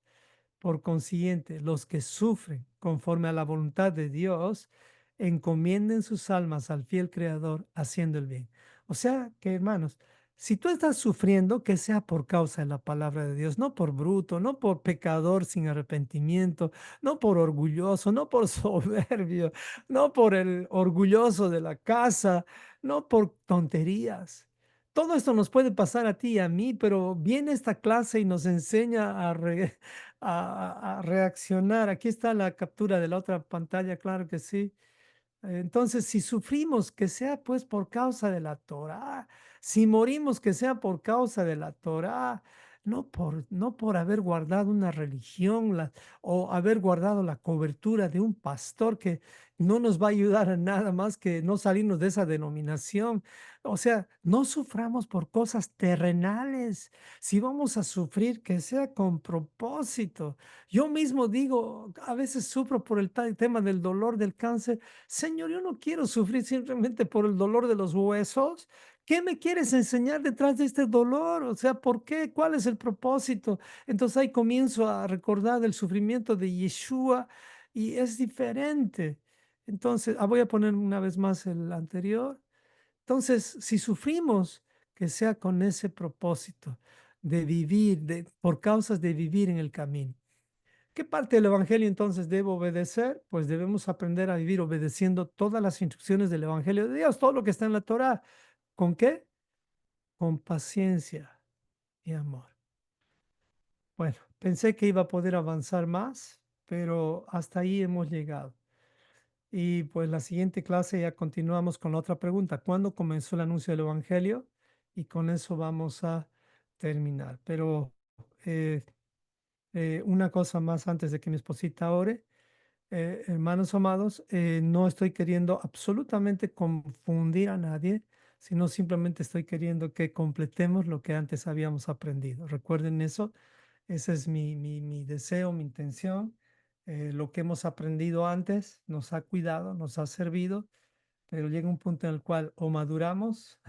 Por consiguiente, los que sufren conforme a la voluntad de Dios, encomienden sus almas al fiel Creador haciendo el bien. O sea que, hermanos, si tú estás sufriendo, que sea por causa de la palabra de Dios, no por bruto, no por pecador sin arrepentimiento, no por orgulloso, no por soberbio, no por el orgulloso de la casa, no por tonterías. Todo esto nos puede pasar a ti y a mí, pero viene esta clase y nos enseña a reaccionar. Aquí está la captura de la otra pantalla, claro que sí. Entonces, si sufrimos, que sea pues por causa de la Torá. Si morimos, que sea por causa de la Torá. No por haber guardado una religión o haber guardado la cobertura de un pastor que no nos va a ayudar a nada más que no salirnos de esa denominación. O sea, no suframos por cosas terrenales. Si vamos a sufrir, que sea con propósito. Yo mismo digo, a veces sufro por el tema del dolor del cáncer. Señor, yo no quiero sufrir simplemente por el dolor de los huesos. ¿Qué me quieres enseñar detrás de este dolor? O sea, ¿por qué? ¿Cuál es el propósito? Entonces ahí comienzo a recordar el sufrimiento de Yeshua y es diferente. Entonces, voy a poner una vez más el anterior. Entonces, si sufrimos, que sea con ese propósito de vivir, por causas de vivir en el camino. ¿Qué parte del Evangelio entonces debo obedecer? Pues debemos aprender a vivir obedeciendo todas las instrucciones del Evangelio de Dios, todo lo que está en la Torá. ¿Con qué? Con paciencia y amor. Bueno, pensé que iba a poder avanzar más, pero hasta ahí hemos llegado. Y pues la siguiente clase ya continuamos con la otra pregunta. ¿Cuándo comenzó el anuncio del Evangelio? Y con eso vamos a terminar. Pero eh, una cosa más antes de que mi esposita ore. Hermanos amados, no estoy queriendo absolutamente confundir a nadie, sino simplemente estoy queriendo que completemos lo que antes habíamos aprendido. Recuerden eso, ese es mi deseo, mi intención. Lo que hemos aprendido antes nos ha cuidado, nos ha servido, pero llega un punto en el cual o maduramos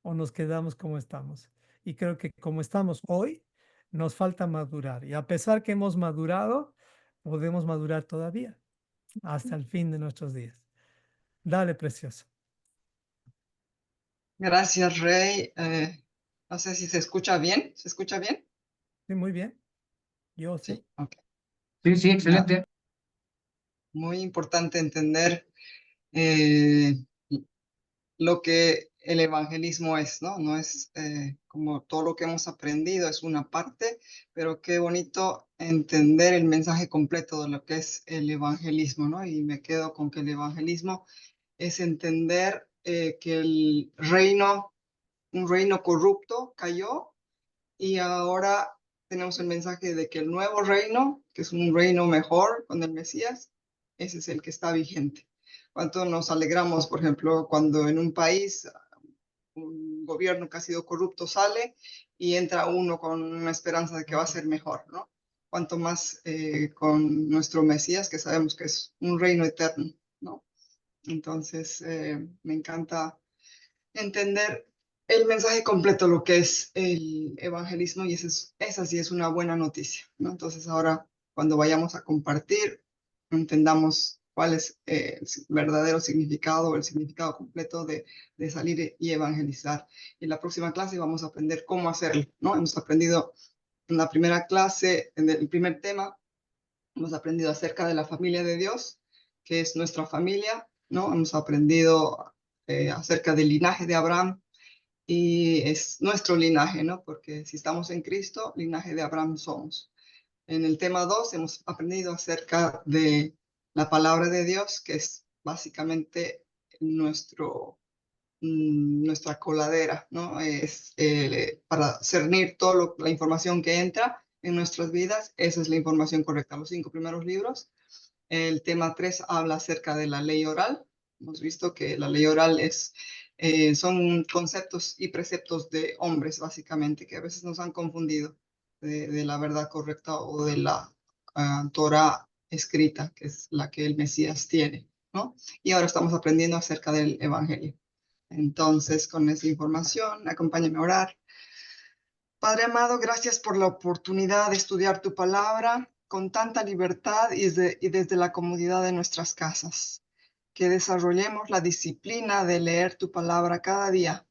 o nos quedamos como estamos. Y creo que como estamos hoy, nos falta madurar. Y a pesar que hemos madurado, podemos madurar todavía hasta el fin de nuestros días. Dale, precioso. Gracias, Rey. No sé si se escucha bien. ¿Se escucha bien? Sí, muy bien. Yo sí. Sí, ok. Sí, sí, Ya. excelente. Muy importante entender eh, lo que el evangelismo es, ¿no? No es como todo lo que hemos aprendido, es una parte, pero qué bonito entender el mensaje completo de lo que es el evangelismo, ¿no? Y me quedo con que el evangelismo es entender que el reino, un reino corrupto cayó y ahora tenemos el mensaje de que el nuevo reino, que es un reino mejor con el Mesías, ese es el que está vigente. ¿Cuánto nos alegramos, por ejemplo, cuando en un país un gobierno que ha sido corrupto sale y entra uno con una esperanza de que va a ser mejor, ¿no? Cuanto más con nuestro Mesías, que sabemos que es un reino eterno, ¿no? Entonces, me encanta entender el mensaje completo, lo que es el evangelismo, y esa sí es una buena noticia, ¿no? Entonces ahora, cuando vayamos a compartir, entendamos cuál es el verdadero significado, el significado completo de salir y evangelizar. En la próxima clase vamos a aprender cómo hacerlo, ¿no? Hemos aprendido en la primera clase, en el primer tema, hemos aprendido acerca de la familia de Dios, que es nuestra familia, ¿no? Hemos aprendido acerca del linaje de Abraham y es nuestro linaje, ¿no? Porque si estamos en Cristo, linaje de Abraham somos. En el tema 2 hemos aprendido acerca de la palabra de Dios, que es básicamente nuestra coladera, ¿no? Es para cernir toda la información que entra en nuestras vidas, esa es la información correcta. Los 5 primeros libros. El tema 3 habla acerca de la ley oral. Hemos visto que la ley oral son conceptos y preceptos de hombres, básicamente, que a veces nos han confundido de la verdad correcta o de la Torah escrita, que es la que el Mesías tiene, ¿no? Y ahora estamos aprendiendo acerca del Evangelio. Entonces, con esa información, acompáñame a orar. Padre amado, gracias por la oportunidad de estudiar tu palabra con tanta libertad y desde la comodidad de nuestras casas. Que desarrollemos la disciplina de leer tu palabra cada día,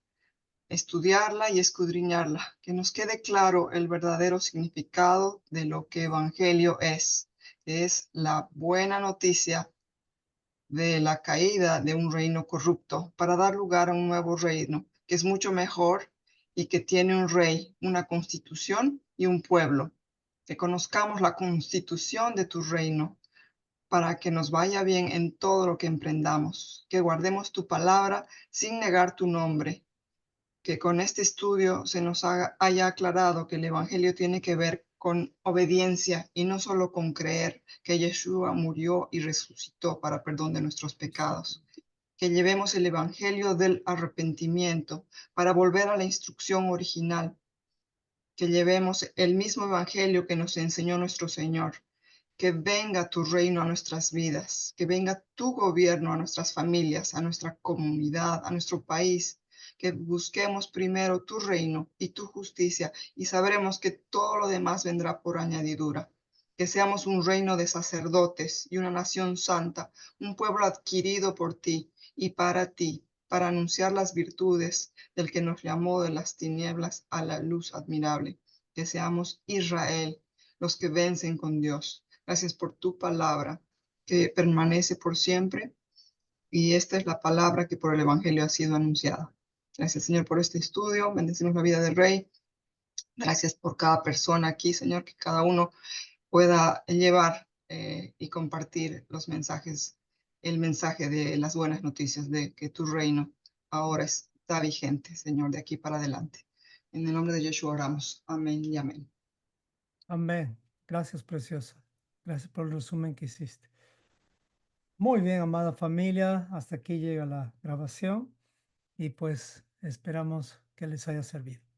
estudiarla y escudriñarla. Que nos quede claro el verdadero significado de lo que evangelio que es la buena noticia de la caída de un reino corrupto para dar lugar a un nuevo reino que es mucho mejor y que tiene un rey, una constitución y un pueblo. Que conozcamos la constitución de tu reino para que nos vaya bien en todo lo que emprendamos. Que guardemos tu palabra sin negar tu nombre. Que con este estudio se nos haya aclarado que el Evangelio tiene que ver con obediencia y no solo con creer que Yeshua murió y resucitó para perdón de nuestros pecados. Que llevemos el Evangelio del arrepentimiento para volver a la instrucción original. Que llevemos el mismo Evangelio que nos enseñó nuestro Señor. Que venga tu reino a nuestras vidas, que venga tu gobierno a nuestras familias, a nuestra comunidad, a nuestro país, que busquemos primero tu reino y tu justicia y sabremos que todo lo demás vendrá por añadidura. Que seamos un reino de sacerdotes y una nación santa, un pueblo adquirido por ti y para anunciar las virtudes del que nos llamó de las tinieblas a la luz admirable. Que seamos Israel, los que vencen con Dios. Gracias por tu palabra que permanece por siempre y esta es la palabra que por el Evangelio ha sido anunciada. Gracias, Señor, por este estudio. Bendecimos la vida del Rey. Gracias por cada persona aquí, Señor, que cada uno pueda llevar y compartir los mensajes, el mensaje de las buenas noticias de que tu reino ahora está vigente, Señor, de aquí para adelante. En el nombre de Yeshua oramos. Amén y amén. Amén. Gracias, preciosa. Gracias por el resumen que hiciste. Muy bien, amada familia. Hasta aquí llega la grabación y pues esperamos que les haya servido.